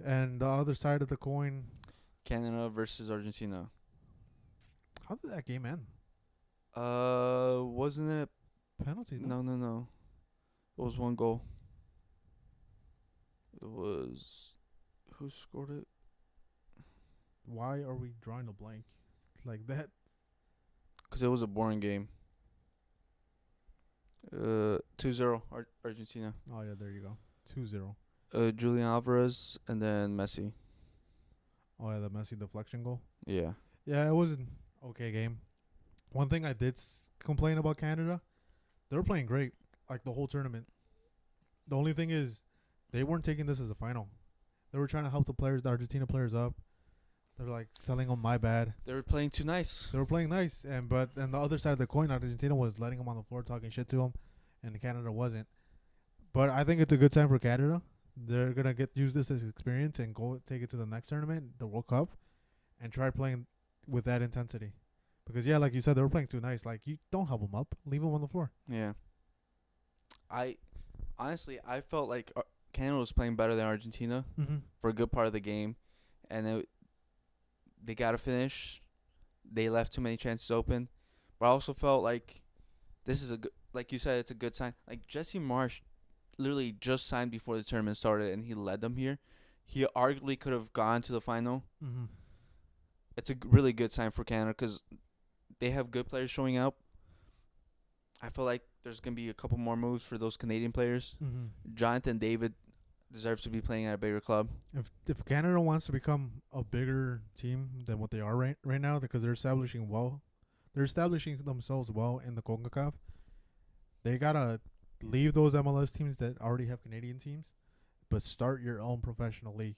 and the other side of the coin, Canada versus Argentina. How did that game end? Wasn't it penalty? No. It was one goal. It was who scored it? Why are we drawing a blank like that? Because it was a boring game. 2-0 Argentina. Oh yeah, there you go. 2-0. Julian Alvarez and then Messi. Oh yeah, the Messi deflection goal. Yeah. Yeah, it was an okay game. One thing I did complain about Canada, they were playing great like the whole tournament. The only thing is, they weren't taking this as a final. They were trying to help the Argentina players up. They're like telling them, "My bad." They were playing too nice. They were playing nice, but the other side of the coin, Argentina was letting them on the floor, talking shit to them, and Canada wasn't. But I think it's a good time for Canada. They're gonna use this as experience and go take it to the next tournament, the World Cup, and try playing with that intensity. Because yeah, like you said, they were playing too nice. Like you don't help them up, leave them on the floor. Yeah. I honestly I felt like Canada was playing better than Argentina Mm-hmm. for a good part of the game, and they got to finish. They left too many chances open, but I also felt like this is a good, like you said, it's a good sign. Like Jesse Marsh, literally just signed before the tournament started, and he led them here. He arguably could have gone to the final. Mm-hmm. It's a really good sign for Canada because they have good players showing up. I feel like there's gonna be a couple more moves for those Canadian players. Mm-hmm. Jonathan David deserves to be playing at a bigger club. If Canada wants to become a bigger team than what they are right now, because they're establishing themselves well in the CONCACAF. They gotta leave those MLS teams that already have Canadian teams, but start your own professional league.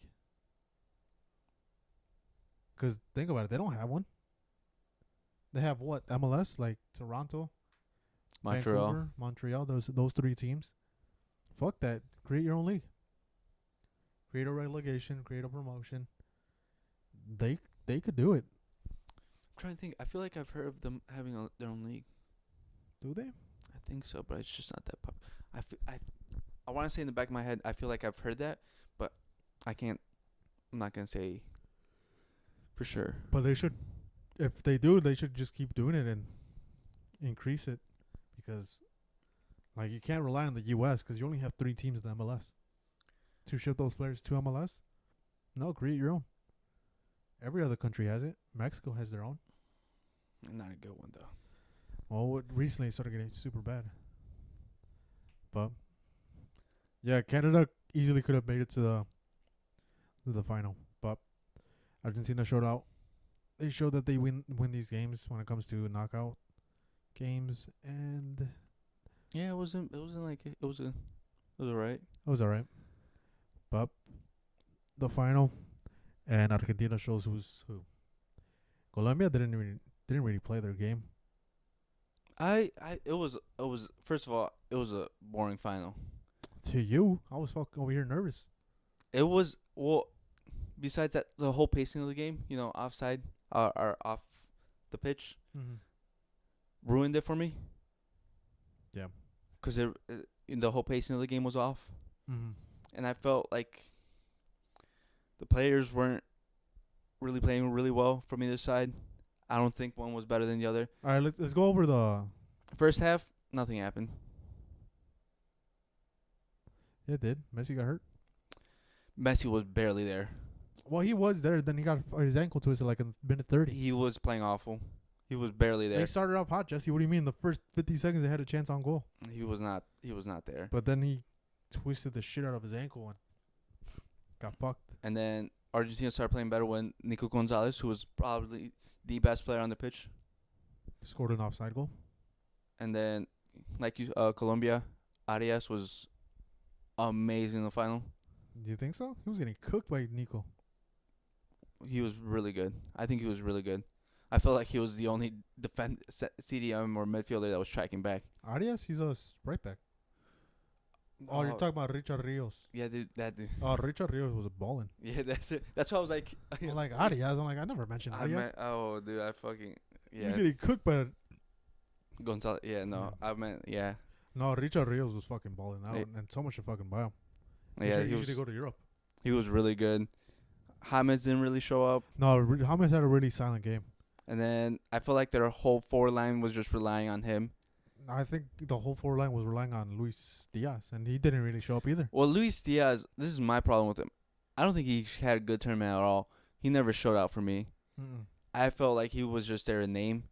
Because think about it, they don't have one. They have what, MLS, like Toronto, Montreal. Vancouver, Montreal. Those three teams. Fuck that. Create your own league. Create a relegation. Create a promotion. They could do it. I'm trying to think. I feel like I've heard of them having their own league. Do they? I think so, but it's just not that popular. I want to say in the back of my head, I feel like I've heard that, but I can't. I'm not gonna say for sure. But they should. If they do, they should just keep doing it and increase it, because like you can't rely on the U.S. because you only have 3 teams in the MLS. To ship those players to MLS? No, create your own. Every other country has it. Mexico has their own. Not a good one though. Well, recently it started getting super bad. But yeah, Canada easily could have made it to the final, but Argentina showed out. They showed that they win these games when it comes to knockout games, and Yeah, it wasn't like it was alright. it was alright. But the final, and Argentina shows who's who. Colombia didn't really play their game. It was first of all, it was a boring final. To you, I was fucking over here nervous. It was, well, besides that, the whole pacing of the game, offside or off the pitch, ruined it for me. Yeah. Because the whole pacing of the game was off. Mm-hmm. And I felt like the players weren't really playing really well from either side. I don't think one was better than the other. All right, let's go over the. First half, nothing happened. Yeah, it did. Messi got hurt. Messi was barely there. Well, he was there. Then he got his ankle twisted like in minute 30. He was playing awful. He was barely there. They started off hot, Jesse. What do you mean? The first 50 seconds they had a chance on goal. He was not there. But then he twisted the shit out of his ankle and got fucked. And then Argentina started playing better when Nico Gonzalez, who was probably the best player on the pitch, Scored an offside goal. and then Colombia, Arias was amazing in the final. Do you think so? He was getting cooked by Nico. He was really good. I think he was really good. I felt like he was the only CDM or midfielder that was tracking back. Arias, he's a right back. Oh, you're talking about Richard Rios. Yeah, dude, that dude. Oh, Richard Rios was a ballin'. Yeah, that's it. That's why I was like, I'm like, Arias. I'm like, I never mentioned Arias. Dude, I fucking, He yeah. was getting cooked by. Gonzalez, yeah, no, Yeah. I meant, yeah. No, Richard Rios was fucking balling out, Yeah. and someone should fucking buy him. Yeah, he should go to Europe. He was really good. James didn't really show up. No, James had a really silent game. And then I feel like their whole forward line was just relying on him. I think the whole forward line was relying on Luis Diaz, and he didn't really show up either. Well, Luis Diaz, this is my problem with him. I don't think he had a good tournament at all. He never showed out for me. Mm-mm. I felt like he was just there in name.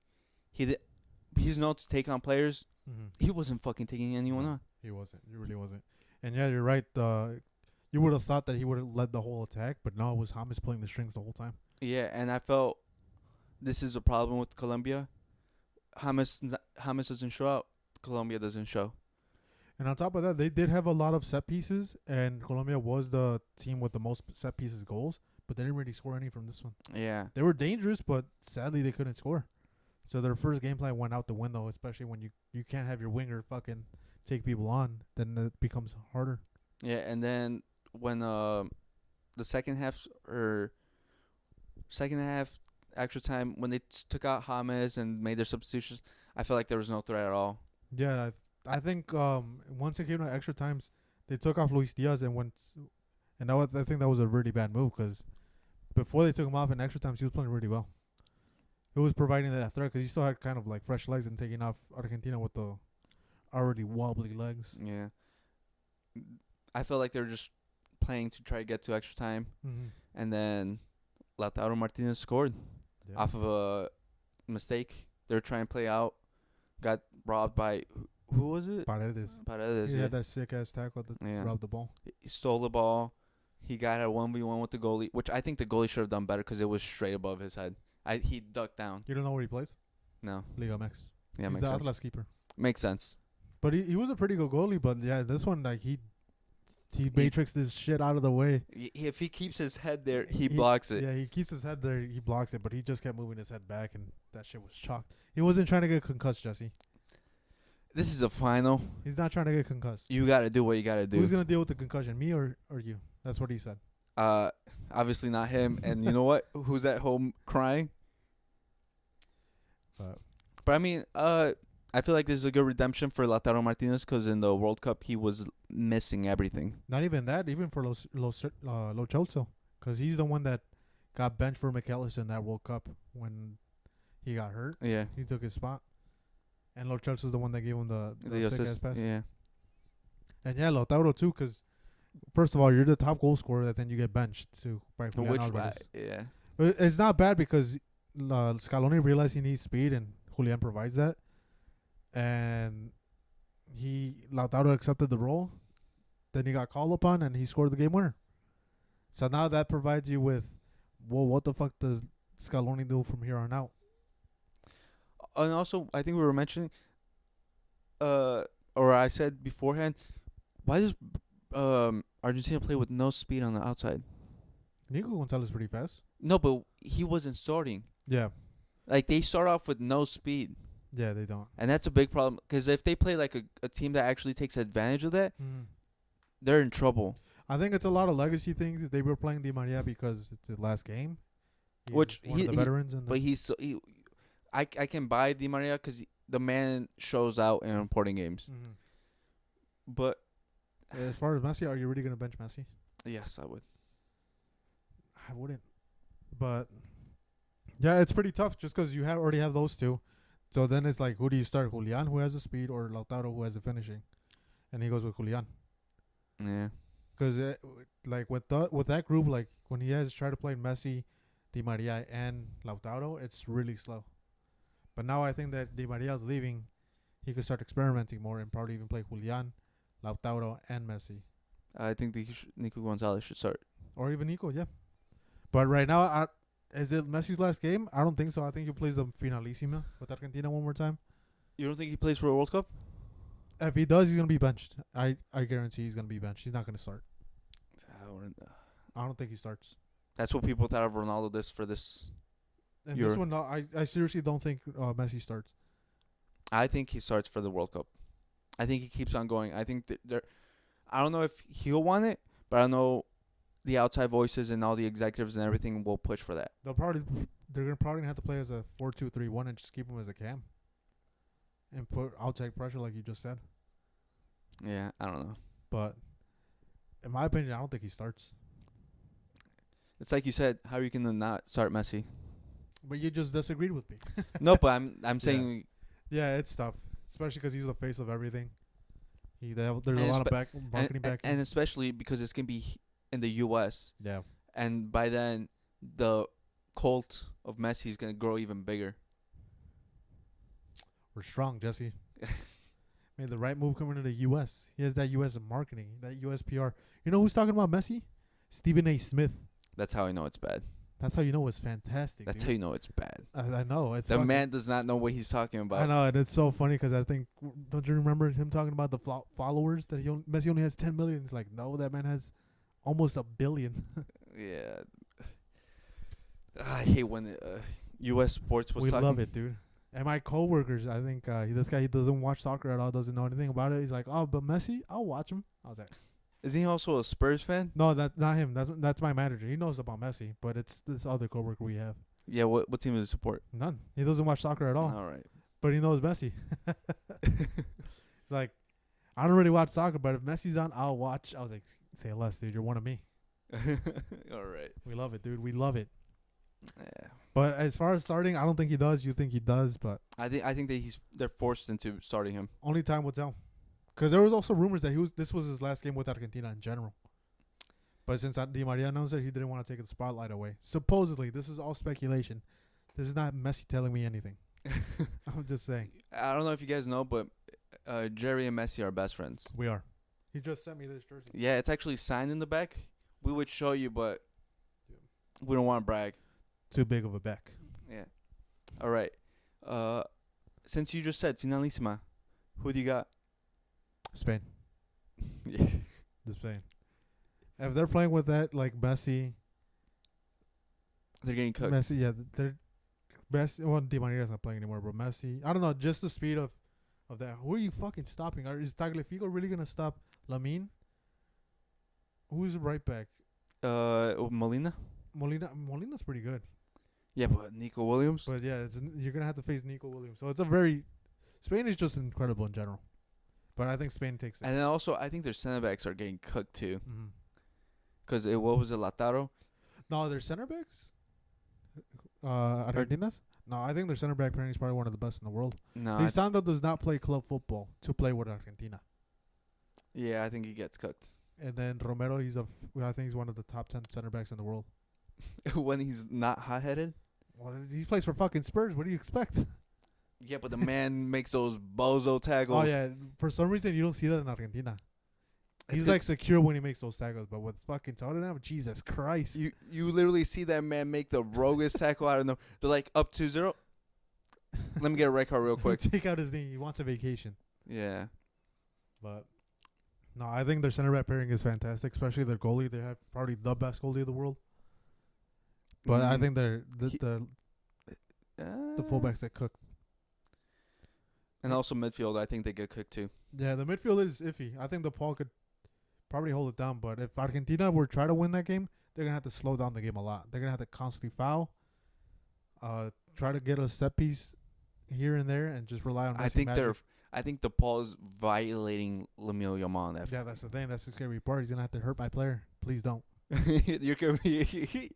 He's known to take on players. Mm-hmm. He wasn't fucking taking anyone on. He wasn't. He really wasn't. And yeah, you're right. You would have thought that he would have led the whole attack, but no, it was James pulling the strings the whole time. Yeah, and I felt this is a problem with Colombia. James doesn't show out. Colombia doesn't show. And on top of that, they did have a lot of set pieces, and Colombia was the team with the most set pieces goals, but they didn't really score any from this one. Yeah. They were dangerous, but sadly they couldn't score. So their first game plan went out the window, especially when you can't have your winger fucking take people on. Then it becomes harder. Yeah, and then when the second half second half, extra time, when they took out James and made their substitutions, I felt like there was no threat at all. Yeah, I think once it came to extra times, they took off Luis Diaz and went, and I think that was a really bad move because before they took him off in extra times, he was playing really well. It was providing that threat because he still had kind of like fresh legs and taking off Argentina with the already wobbly legs. Yeah. I felt like they were just playing to try to get to extra time. Mm-hmm. And then Lautaro Martinez scored off of a mistake. They were trying to play out. Got robbed by, who was it? Paredes. Paredes, He had that sick-ass tackle that robbed the ball. He stole the ball. He got a 1v1 with the goalie, which I think the goalie should have done better because it was straight above his head. He ducked down. You don't know where he plays? No. Liga MX. Yeah, He's makes the sense. Atlas keeper. Makes sense. But he was a pretty good goalie. But yeah, this one like he matrixed this shit out of the way. If he keeps his head there, he blocks it. Yeah, he keeps his head there. He blocks it, but he just kept moving his head back, and that shit was chalked. He wasn't trying to get concussed, Jesse. This is a final. He's not trying to get concussed. You got to do what you got to do. Who's gonna deal with the concussion, me or you? That's what he said. Obviously not him. And you know what? Who's at home crying? But I mean, I feel like this is a good redemption for Lautaro Martinez because in the World Cup he was missing everything. Not even that, even for Lo Celso, because he's the one that got benched for McAllister in that World Cup when he got hurt. Yeah, he took his spot, and Lo Celso's the one that gave him the assist pass. Yeah, and yeah, Lautaro too, because first of all, you're the top goal scorer, and then you get benched too by Julian Alvarez. Yeah, it's not bad because Scaloni realized he needs speed, and Julian provides that. And Lautaro accepted the role. Then he got called upon and he scored the game winner. So now that provides you with, well, what the fuck does Scaloni do from here on out? And also, I think we were mentioning, or I said beforehand, why does Argentina play with no speed on the outside? Nico Gonzalez is pretty fast. No, but he wasn't starting. Yeah. Like, they start off with no speed. Yeah, they don't. And that's a big problem because if they play like a team that actually takes advantage of that, they're in trouble. I think it's a lot of legacy things. They were playing Di Maria because it's his last game. Which one of the veterans. But I can buy Di Maria because the man shows out in important games. Mm-hmm. But as far as Messi, are you really going to bench Messi? Yes, I would. I wouldn't. But yeah, it's pretty tough just because you already have those two. So then it's like, who do you start? Julian, who has the speed, or Lautaro, who has the finishing? And he goes with Julian. Yeah. Because like with that group, like when he has tried to play Messi, Di Maria, and Lautaro, it's really slow. But now I think that Di Maria's leaving, he could start experimenting more and probably even play Julian, Lautaro, and Messi. I think Nico Gonzalez should start. Or even Nico, yeah. But right now, is it Messi's last game? I don't think so. I think he plays the Finalissima with Argentina one more time. You don't think he plays for a World Cup? If he does, he's going to be benched. I guarantee he's going to be benched. He's not going to start. I don't think he starts. That's what people thought of Ronaldo for this. And this one, I seriously don't think Messi starts. I think he starts for the World Cup. I think he keeps on going. I think that I don't know if he'll want it, but I know the outside voices and all the executives and everything will push for that. They're probably gonna have to play as a 4-2-3-1 and just keep him as a cam, and put outside pressure like you just said. Yeah, I don't know. But in my opinion, I don't think he starts. It's like you said, how are you gonna not start Messi? But you just disagreed with me. No, but I'm saying. Yeah, it's tough, especially because he's the face of everything. There's a lot of marketing back, and especially because it's gonna be in the U.S. Yeah. And by then, the cult of Messi is gonna grow even bigger. We're strong, Jesse. Made the right move coming to the U.S. He has that U.S. marketing, that U.S. PR. You know who's talking about Messi? Stephen A. Smith. That's how I know it's bad. That's how you know it's fantastic. That's how you know it's bad. I know. It's the man does not know what he's talking about. I know, and it's so funny because I think, don't you remember him talking about the followers that Messi only has 10 million? It's like, no, that man has almost 1 billion. Yeah. I hate when U.S. sports was We talking. love it, dude. And my coworkers, I think this guy, he doesn't watch soccer at all, doesn't know anything about it. He's like, oh, but Messi, I'll watch him. I was like, Isn't he also a Spurs fan? No, that's not him. That's my manager. He knows about Messi, but it's this other coworker we have. Yeah. What team does he support? None. He doesn't watch soccer at all. All right. But he knows Messi. It's like, I don't really watch soccer, but if Messi's on, I'll watch. I was like, say less, dude. You're one of me. All right. We love it, dude. We love it. Yeah. But as far as starting, I don't think he does. You think he does, but I think that they're forced into starting him. only time will tell. Because there was also rumors that this was his last game with Argentina in general. But since Di Maria announced it, he didn't want to take the spotlight away. Supposedly, this is all speculation. This is not Messi telling me anything. I'm just saying. I don't know if you guys know, but Jerry and Messi are best friends. We are. He just sent me this jersey. Yeah, it's actually signed in the back. We would show you, but we don't want to brag. Too big of a back. Yeah. All right. Since you just said finalissima, who do you got? Spain. Yeah. The Spain. If they're playing with that, like Messi. They're getting cooked. Messi, yeah. They're Messi. Well, Di Maria's not playing anymore, but Messi. I don't know. Just the speed of that. Who are you fucking stopping? Is Tagliafico really going to stop Lamine? Who's the right back? Molina? Molina's pretty good. Yeah, but Nico Williams? But yeah, you're going to have to face Nico Williams. So Spain is just incredible in general. But I think Spain takes it. And then also, I think their center backs are getting cooked too. Mm-hmm. Because what was it, Lautaro? No, their center backs? Argentina's? No, I think their center back pairing is probably one of the best in the world. No. Lisandro does not play club football to play with Argentina. Yeah, I think he gets cooked. And then Romero, I think he's one of the top 10 center backs in the world. When he's not hot-headed? Well, he plays for fucking Spurs. What do you expect? Yeah, but the man makes those bozo tackles. Oh, yeah. For some reason, you don't see that in Argentina. It's He's good. like secure when he makes those tackles, but with fucking Tottenham, Jesus Christ. You literally see that man make the roguest tackle out of them. They're like up 2-0. Let me get a red card real quick. Take out his knee. He wants a vacation. Yeah. But no, I think their center back pairing is fantastic, especially their goalie. They have probably the best goalie of the world. But I think the fullbacks that cook. And also midfield, I think they get cooked too. Yeah, the midfield is iffy. I think the Paul could probably hold it down. But if Argentina were to try to win that game, they're going to have to slow down the game a lot. They're going to have to constantly foul, try to get a set piece here and there, and just rely on Messi. I think the Paul is violating Lamine Yamal. Yeah, that's the thing. That's the scary part. He's going to have to hurt my player. Please don't. You're gonna be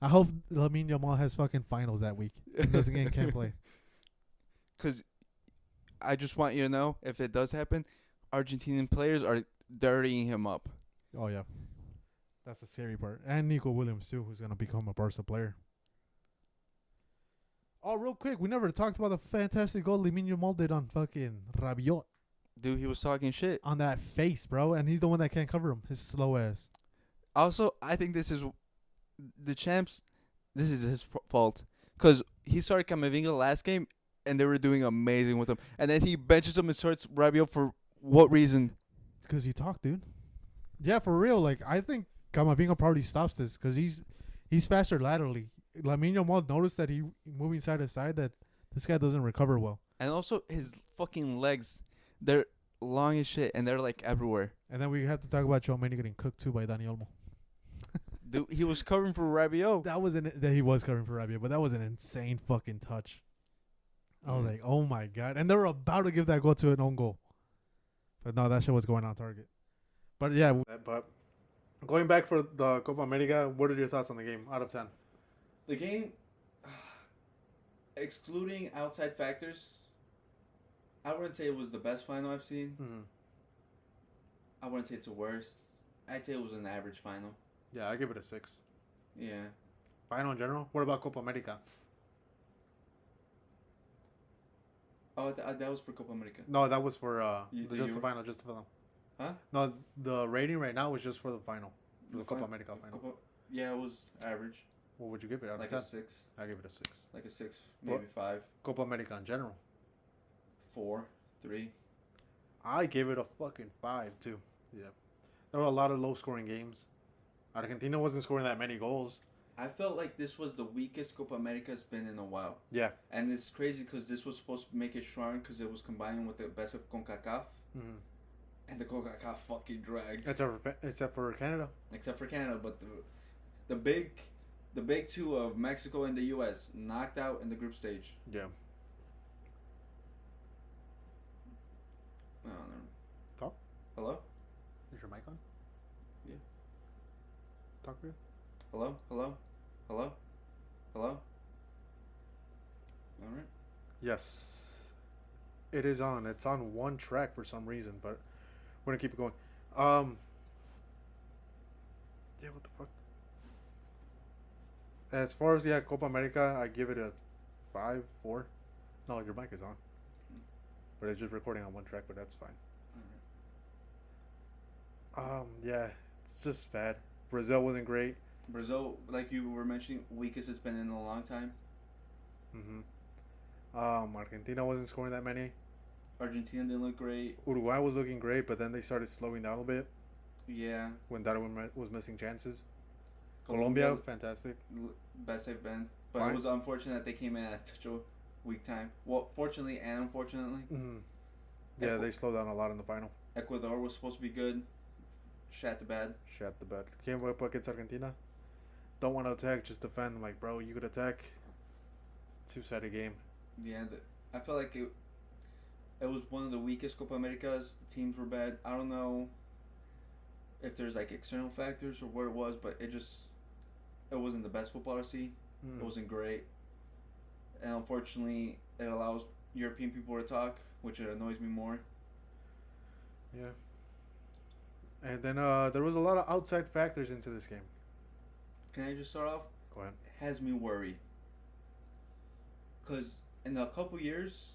I hope Lamine Yamal has fucking finals that week. He can't play. Because I just want you to know, if it does happen, Argentinian players are dirtying him up. Oh, yeah. That's the scary part. And Nico Williams, too, who's going to become a Barca player. Oh, real quick, we never talked about the fantastic goal Lamine Yamal did on fucking Rabiot. Dude, he was talking shit. On that face, bro. And he's the one that can't cover him. His slow ass. Also, I think this is the champs. This is his fault. Because he started Camavinga last game, and they were doing amazing with him. And then he benches him and starts Rabiot for what reason? Because he talked, dude. Yeah, for real. Like, I think Camavinga probably stops this because he's faster laterally. Lamine Yamal noticed that he moving side to side that this guy doesn't recover well. And also, his fucking legs, they're long as shit, and they're, like, everywhere. And then we have to talk about Tchouaméni getting cooked, too, by Dani Olmo. Dude, he was covering for Rabiot. That he was covering for Rabiot, but that was an insane fucking touch. I was like, oh my god. And they were about to give that goal to an own goal. But no, that shit was going on target. But yeah, but going back for the Copa America, what are your thoughts on the game out of 10? The game, excluding outside factors, I wouldn't say it was the best final I've seen. Mm-hmm. I wouldn't say it's the worst. I'd say it was an average final. Yeah, I give it a 6. Yeah. Final in general? What about Copa America? Oh, that was for Copa America. No, that was for the final, just the final. Huh? No, the rating right now was just for the final. For the Copa America final. Yeah, it was average. What would you give it out like of 10? Like a 6. I give it a 6. Like a 6, maybe 5. Copa America in general? 4, 3. I give it a fucking 5 too. Yeah. There were a lot of low scoring games. Argentina wasn't scoring that many goals. I felt like this was the weakest Copa America's been in a while. Yeah. And it's crazy because this was supposed to make it strong because it was combining with the best of CONCACAF. Mm-hmm. And the Copa got fucking dragged. Except for Canada. Except for Canada, but the big the big two of Mexico and the U.S. knocked out in the group stage. Yeah. Oh, no. Talk. Hello? Is your mic on? Yeah. Talk real. Hello? Hello? Hello? Hello? All right. Yes. It is on. It's on one track for some reason, but we're gonna keep it going. Yeah, what the fuck? As far as Copa America, I give it a 5, 4. No, your mic is on, but it's just recording on one track, but that's fine. Yeah, it's just bad. Brazil wasn't great. Brazil, like you were mentioning, weakest it's been in a long time. Argentina wasn't scoring that many. Argentina didn't look great. Uruguay was looking great, but then they started slowing down a bit. Yeah. When Darwin was missing chances. Colombia, fantastic. Best they've been. But Fine. It was unfortunate that they came in at such a weak time. Well, fortunately and unfortunately. Mm-hmm. Yeah, they slowed down a lot in the final. Ecuador was supposed to be good. Shat the bed. Came up against Argentina. Don't want to attack, just defend. I'm like, bro, you could attack. It's a two-sided game. Yeah, I felt like it was one of the weakest Copa Americas. The teams were bad. I don't know if there's like external factors or what it was, but it wasn't the best football to see. It wasn't great. And unfortunately, it allows European people to talk, which annoys me more. Yeah. And then there was a lot of outside factors into this game. Can I just start off? Go ahead. It has me worried. Because in a couple years,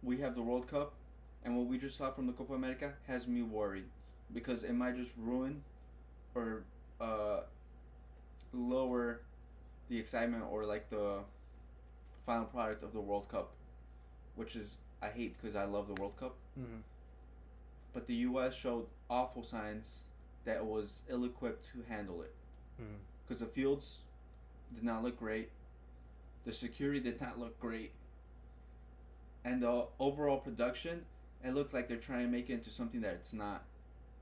we have the World Cup, and what we just saw from the Copa America has me worried. Because it might just ruin or lower the excitement or like the final product of the World Cup, which is I hate because I love the World Cup. Mm-hmm. But the U.S. showed awful signs that it was ill-equipped to handle it. Because the fields did not look great, the security did not look great, and the overall production, it looked like they're trying to make it into something that it's not,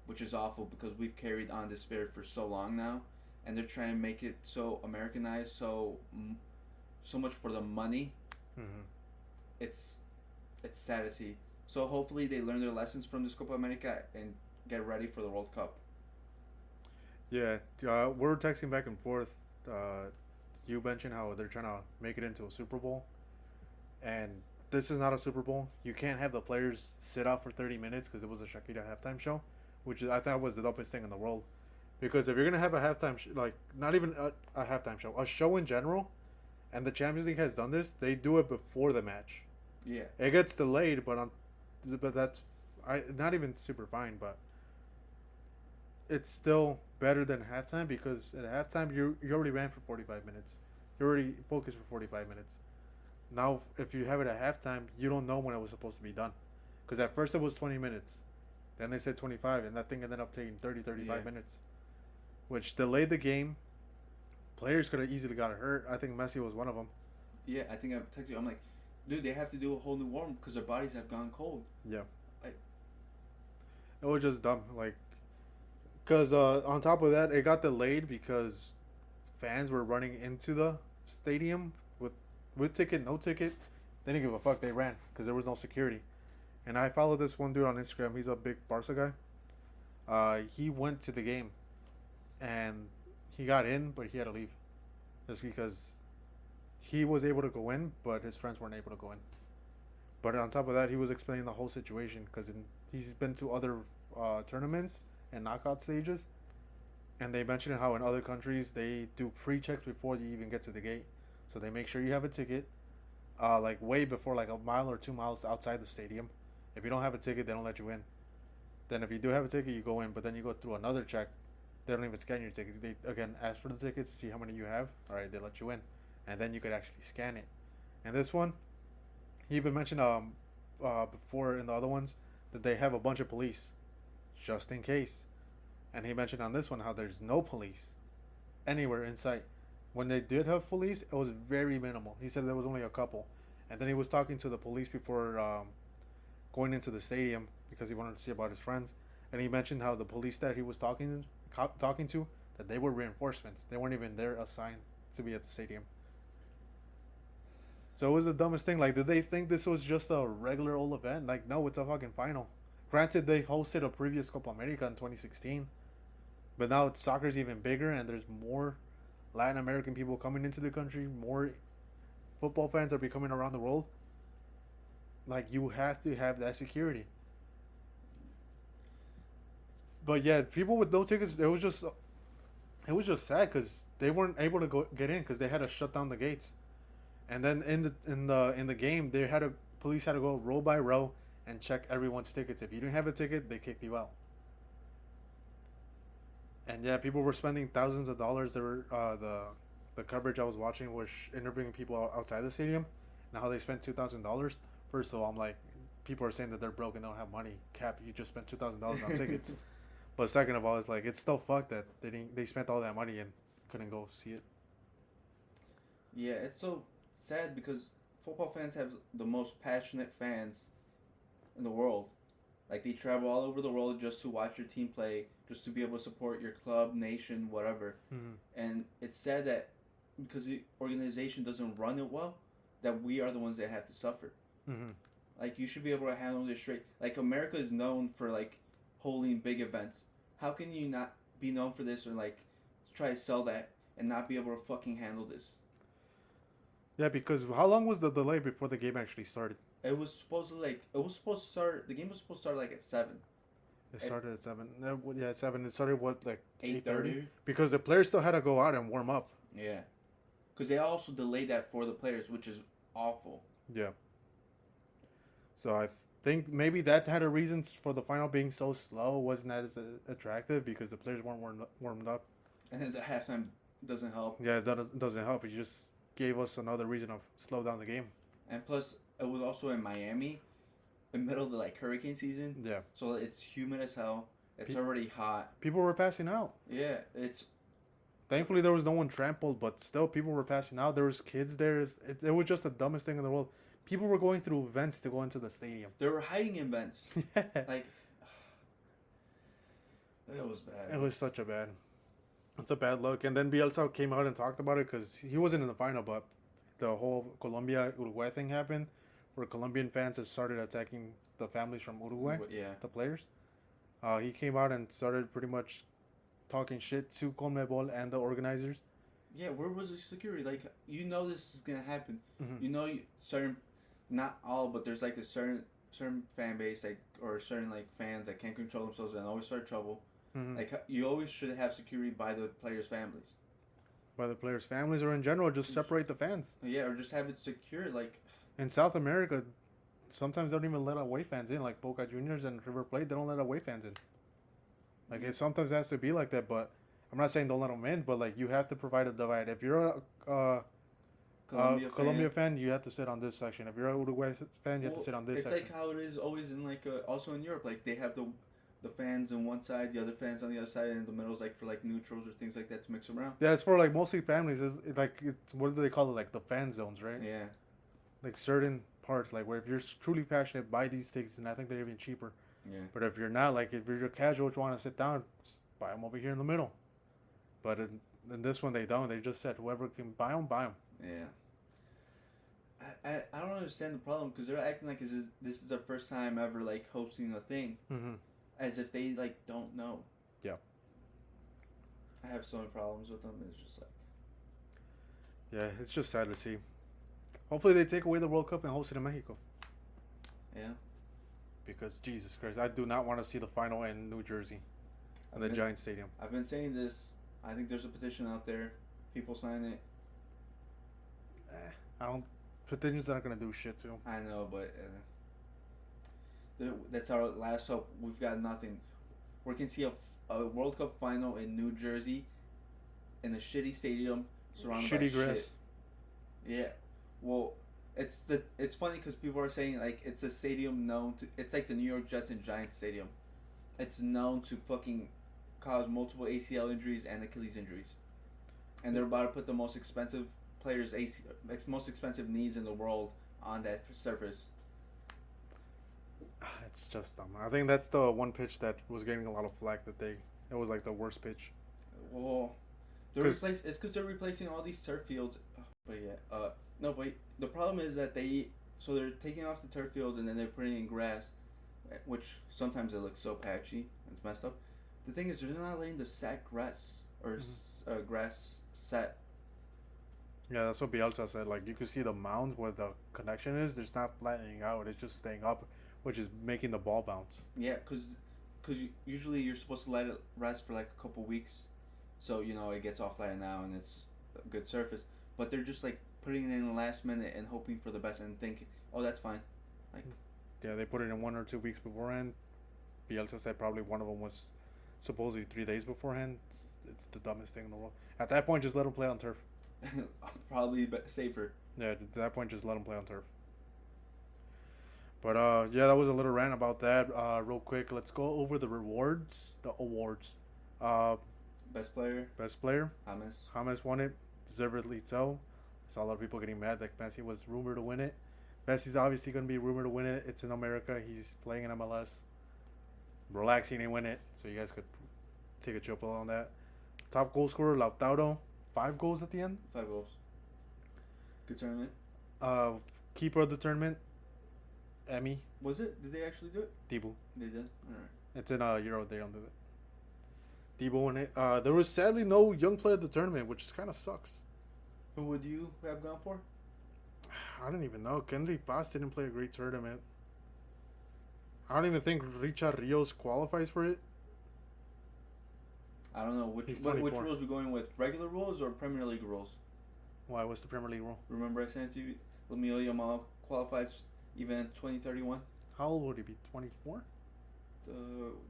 which is awful because we've carried on this spirit for so long now, and they're trying to make it so Americanized, so much for the money. Mm-hmm. It's sad to see. So hopefully they learn their lessons from this Copa America and get ready for the World Cup. Yeah, we're texting back and forth. You mentioned how they're trying to make it into a Super Bowl, and this is not a Super Bowl. You can't have the players sit out for 30 minutes because it was a Shakira halftime show, which I thought was the dumbest thing in the world. Because if you're gonna have a halftime, not even a halftime show, a show in general, and the Champions League has done this, they do it before the match. Yeah, it gets delayed, but that's not even super fine, but it's still better than halftime because at halftime you already ran for 45 minutes. You're already focused for 45 minutes. Now, if you have it at halftime, you don't know when it was supposed to be done. Because at first it was 20 minutes. Then they said 25, and that thing ended up taking 35 minutes. Which delayed the game. Players could have easily got hurt. I think Messi was one of them. Yeah, I think I texted you. I'm like, dude, they have to do a whole new warm because their bodies have gone cold. Yeah. It was just dumb. Because on top of that, it got delayed because fans were running into the stadium with ticket, no ticket. They didn't give a fuck. They ran because there was no security. And I followed this one dude on Instagram. He's a big Barca guy. He went to the game, and he got in, but he had to leave, just because he was able to go in, but his friends weren't able to go in. But on top of that, he was explaining the whole situation because he's been to other tournaments and knockout stages, and they mentioned how in other countries they do pre-checks before you even get to the gate, so they make sure you have a ticket, way before, like a mile or 2 miles outside the stadium. If you don't have a ticket, they don't let you in. Then if you do have a ticket, you go in, but then you go through another check. They don't even scan your ticket. They again ask for the tickets, see how many you have. All right, they let you in, and then you could actually scan it. And this one, he even mentioned before in the other ones that they have a bunch of police, just in case. And he mentioned on this one how there's no police anywhere in sight. When they did have police, it was very minimal. He said there was only a couple. And then he was talking to the police before going into the stadium because he wanted to see about his friends, and he mentioned how the police that he was talking to, that they were reinforcements. They weren't even there assigned to be at the stadium. So it was the dumbest thing. Like, did they think this was just a regular old event? Like, no, it's a fucking final. Granted, they hosted a previous Copa America in 2016, but now soccer's even bigger, and there's more Latin American people coming into the country. More football fans are becoming around the world. Like, you have to have that security. But yeah, people with no tickets, it was just sad because they weren't able to get in because they had to shut down the gates. And then in the game, police had to go row by row and check everyone's tickets. If you didn't have a ticket, they kicked you out. And yeah, people were spending thousands of dollars. There were the coverage I was watching was interviewing people outside the stadium, and how they spent $2,000. First of all, I'm like, people are saying that they're broke and don't have money. Cap, you just spent $2,000 on tickets. But second of all, it's like it's still fucked that they spent all that money and couldn't go see it. Yeah, it's so sad because football fans have the most passionate fans in the world. Like, they travel all over the world just to watch your team play, just to be able to support your club, nation, whatever. Mm-hmm. And it's sad that because the organization doesn't run it well, that we are the ones that have to suffer. Mm-hmm. Like, you should be able to handle this straight. Like, America is known for, like, holding big events. How can you not be known for this, or, like, try to sell that and not be able to fucking handle this? Yeah, because how long was the delay before the game actually started? It was supposed to start, the game was supposed to start, like, at 7. It started at 7. Yeah, 7. It started, what, like 8:30? Because the players still had to go out and warm up. Yeah. Because they also delayed that for the players, which is awful. Yeah. So I think maybe that had a reason for the final being so slow. Wasn't as attractive because the players weren't warmed up. And then the halftime doesn't help. Yeah, that doesn't help. It just gave us another reason to slow down the game. And plus, it was also in Miami, in the middle of the, like, hurricane season. Yeah. So it's humid as hell. It's already hot. People were passing out. Yeah, it's... Thankfully, there was no one trampled, but still, people were passing out. There was kids there. It was just the dumbest thing in the world. People were going through vents to go into the stadium. They were hiding in vents. Yeah. Like, it was bad. It was such a bad... It's a bad look. And then Bielsa came out and talked about it because he wasn't in the final, but the whole Colombia-Uruguay thing happened where Colombian fans had started attacking the families from Uruguay, yeah. the players. He came out and started pretty much talking shit to CONMEBOL and the organizers. Yeah, where was the security? Like, you know this is going to happen. Mm-hmm. You know certain, not all, but there's, like, a certain fan base, like, or certain, like, fans that can't control themselves and always start trouble. Mm-hmm. Like, you always should have security by the players' families. By the players' families, or in general, just separate the fans. Yeah, or just have it secure. Like, in South America, sometimes they don't even let away fans in. Like Boca Juniors and River Plate, they don't let away fans in. Like, it sometimes has to be like that, but I'm not saying don't let them in, but, like, you have to provide a divide. If you're a Colombia fan, you have to sit on this section. If you're a Uruguay fan, you have to sit on this section. It's like how it is always in, like, also in Europe. Like, they have the fans on one side, the other fans on the other side, and the middle is, like, for, like, neutrals or things like that to mix around. Yeah, it's for, like, mostly families. What do they call it? Like, the fan zones, right? Yeah. Like, certain parts, like, where if you're truly passionate, buy these tickets, and I think they're even cheaper. Yeah. But if you're not, like, if you're casual, you want to sit down, just buy them over here in the middle. But in this one, they don't. They just said whoever can buy them, buy them. Yeah. I don't understand the problem because they're acting like this is their first time ever, like, hosting a thing. Mm-hmm. As if they, like, don't know. Yeah. I have so many problems with them. It's just like... Yeah, it's just sad to see. Hopefully they take away the World Cup and host it in Mexico. Yeah. Because, Jesus Christ, I do not want to see the final in New Jersey. In the Giant Stadium. I've been saying this. I think there's a petition out there. People sign it. Petitions aren't going to do shit to them. I know, but... that's our last hope. We've got nothing. We can see a World Cup final in New Jersey in a shitty stadium surrounded by grass. shit. Yeah. Well, it's funny because people are saying, like, it's a stadium known to... It's like the New York Jets and Giants stadium. It's known to fucking cause multiple ACL injuries and Achilles injuries. And they're about to put the most expensive most expensive knees in the world on that surface. It's just dumb. I think that's the one pitch that was getting a lot of flack that they. It was like the worst pitch. Well, it's because they're replacing all these turf fields. But yeah, no, but the problem is that they're taking off the turf fields and then they're putting in grass, which sometimes it looks so patchy and it's messed up. The thing is, they're not letting the sat grass or grass set. Yeah, that's what Bielsa said. Like you can see the mound where the connection is. There's not flattening out. It's just staying up, which is making the ball bounce. Yeah, because usually you're supposed to let it rest for like a couple weeks, so it gets all flattened out and it's a good surface. But they're just like putting it in the last minute and hoping for the best and thinking, oh, that's fine. Like, yeah, they put it in 1 or 2 weeks beforehand. Bielsa said probably one of them was supposedly 3 days beforehand. It's the dumbest thing in the world. At that point, just let them play on turf. probably safer. Yeah, at that point, just let them play on turf. But yeah, that was a little rant about that. Real quick, let's go over the awards. Uh, Best player, best player, James. James won it, deservedly so. I saw a lot of people getting mad that Messi was rumored to win it. Messi's obviously going to be rumored to win it. It's in America. He's playing in MLS. Relax, he didn't win it, so you guys could take a chill pill on that. Top goal scorer, Lautaro, 5 goals at the end. 5 goals. Good tournament. Keeper of the tournament, Emmy. Was it? Did they actually do it? Dibu. They did. All right. It's in Euro. They don't do it. Dibu won it. There was sadly no young player at the tournament, which kind of sucks. Who would you have gone for? I don't even know. Kendrick Bass didn't play a great tournament. I don't even think Richard Rios qualifies for it. I don't know which rules we're going with. Regular rules or Premier League rules? Why? What's the Premier League rule? Remember I sent you Lamine Yamal qualifies even at 2031. How old would he be? 24.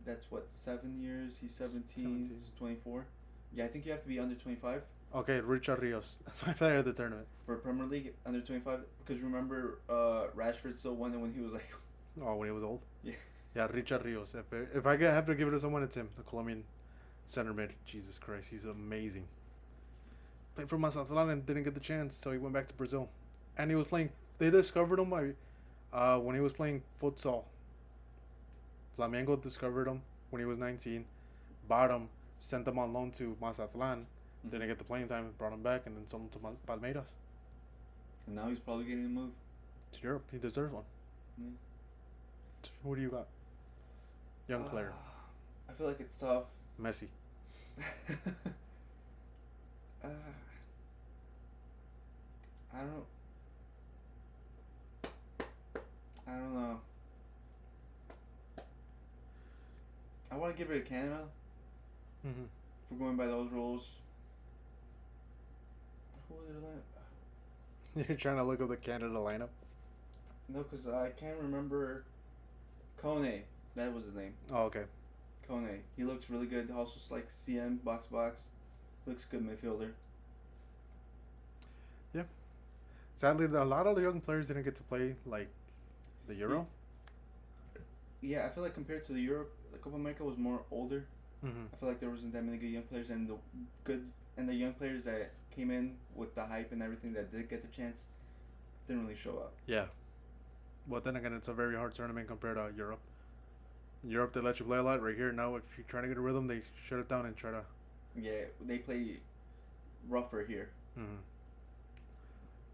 That's what 7 years. He's 17. He's 24. Yeah, I think you have to be under 25. Okay, Richard Rios. That's my player of the tournament. For Premier League, under 25. Because remember, Rashford still won it when he was like. Oh, when he was old. Yeah. Yeah, Richard Rios. If I have to give it to someone, it's him, the Colombian center mid. Jesus Christ, he's amazing. Played for Mazatlan and didn't get the chance, so he went back to Brazil. And he was playing. They discovered him when he was playing futsal. Flamengo discovered him when he was 19, bought him, sent him on loan to Mazatlan. Didn't get the playing time, brought him back, and then sold him to Palmeiras. And now he's probably getting a move to Europe. He deserves one. Yeah. Who do you got? Young player. I feel like it's tough. Messi. I don't know. I want to give it to Canada. Mm-hmm. If we're going by those rules. Who was it? You're trying to look up the Canada lineup? No, because I can't remember. Kone. That was his name. Oh, okay. Kone. He looks really good. Also, like CM, box. Looks good midfielder. Yeah. Sadly, a lot of the young players didn't get to play, like, the Euro. Yeah, I feel like compared to the Europe, the Copa America was more older. Mm-hmm. I feel like there wasn't that many good young players, and the young players that came in with the hype and everything that did get the chance didn't really show up. Yeah. Well, then again, it's a very hard tournament compared to Europe. In Europe, they let you play a lot. Right here, now, if you're trying to get a rhythm, they shut it down and try to. Yeah, they play rougher here. Mm-hmm.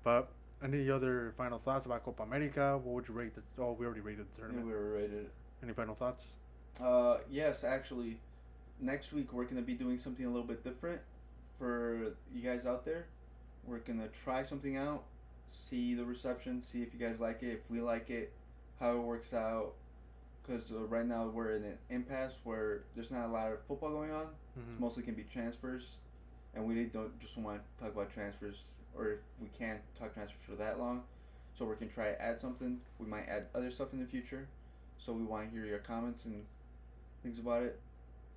But any other final thoughts about Copa America? What would you rate it? Oh, we already rated the tournament. Yeah, we already rated it. Any final thoughts? Yes, actually, next week we're gonna be doing something a little bit different for you guys out there. We're gonna try something out, see the reception, see if you guys like it, if we like it, how it works out. Because right now we're in an impasse where there's not a lot of football going on. Mm-hmm. It's mostly can be transfers, and we don't just want to talk about transfers, or if we can't talk transfers for that long. So we can try to add something. We might add other stuff in the future. So we want to hear your comments and things about it.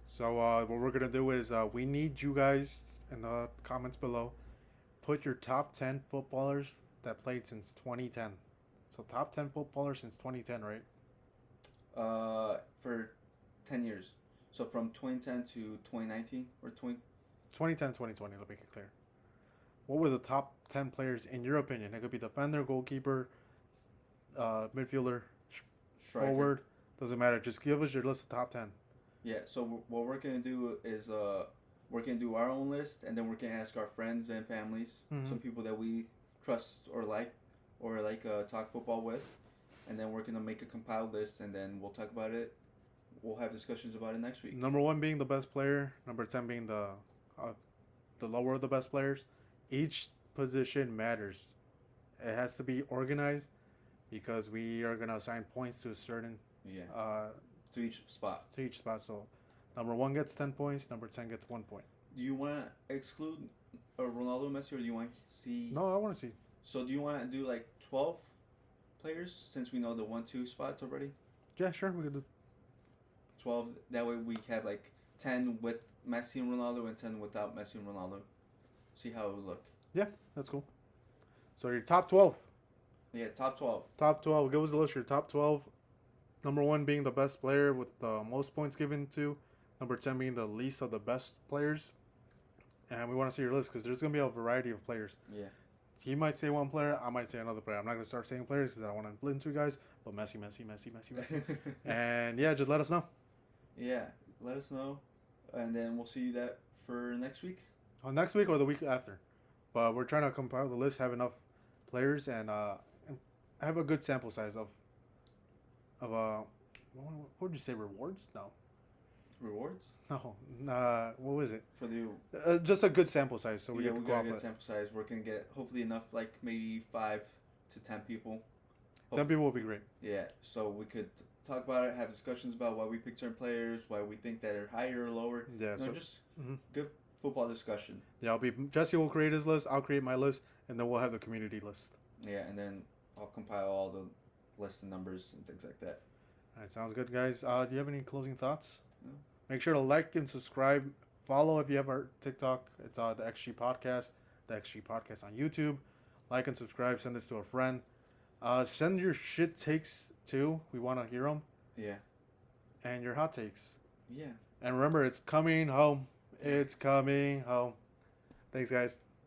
So what we're gonna do is we need you guys in the comments below. Put your top 10 footballers that played since 2010. So top 10 footballers since 2010, right? For 10 years. So from 2010 to 2019 or 2010, 2020. Let's make it clear. What were the top 10 players in your opinion? It could be defender, goalkeeper, midfielder, Striker. forward, doesn't matter. Just give us your list of top 10. Yeah. So what we're gonna do is we're gonna do our own list, and then we're gonna ask our friends and families, some people that we trust or like talk football with, and then we're gonna make a compiled list, and then we'll talk about it. We'll have discussions about it next week. Number 1 being the best player. Number 10 being the lower of the best players. Each position matters. It has to be organized because we are gonna assign points to a certain to each spot. So, number 1 gets 10 points. Number 10 gets 1 point. Do you want to exclude Ronaldo, Messi, or do you want to see? No, I want to see. So do you want to do like 12 players since we know the 1-2 spots already? Yeah, sure, we could do 12. That way we have like 10 with Messi and Ronaldo and 10 without Messi and Ronaldo. See how it would look. Yeah, that's cool. So your top 12. Yeah, top 12. Top 12. Give us a list of your top 12. Number 1 being the best player with the most points given to. Number 10 being the least of the best players. And we want to see your list because there's going to be a variety of players. Yeah. He might say one player, I might say another player. I'm not going to start saying players because I don't want to influence you guys. But Messi. And yeah, just let us know. Yeah, let us know. And then we'll see that for next week. Next week or the week after. But we're trying to compile the list, have enough players, and have a good sample size of what would you say, rewards? No. Rewards? No. What was it? For the just a good sample size, so we we can go got off a good it. sample size. We're gonna get hopefully enough, like maybe 5 to 10 people. 10 people will be great. Yeah, so we could talk about it, have discussions about why we pick certain players, why we think that they're higher or lower. Yeah, so just good football discussion. Yeah, Jesse will create his list. I'll create my list, and then we'll have the community list. Yeah, and then I'll compile all the lists and numbers and things like that. All right, sounds good, guys. Do you have any closing thoughts? No. Make sure to like and subscribe. Follow if you have our TikTok. It's the XG Podcast. The XG Podcast on YouTube. Like and subscribe. Send this to a friend. Send your shit takes too. We want to hear them. Yeah. And your hot takes. Yeah. And remember, it's coming home. It's coming home. Thanks, guys.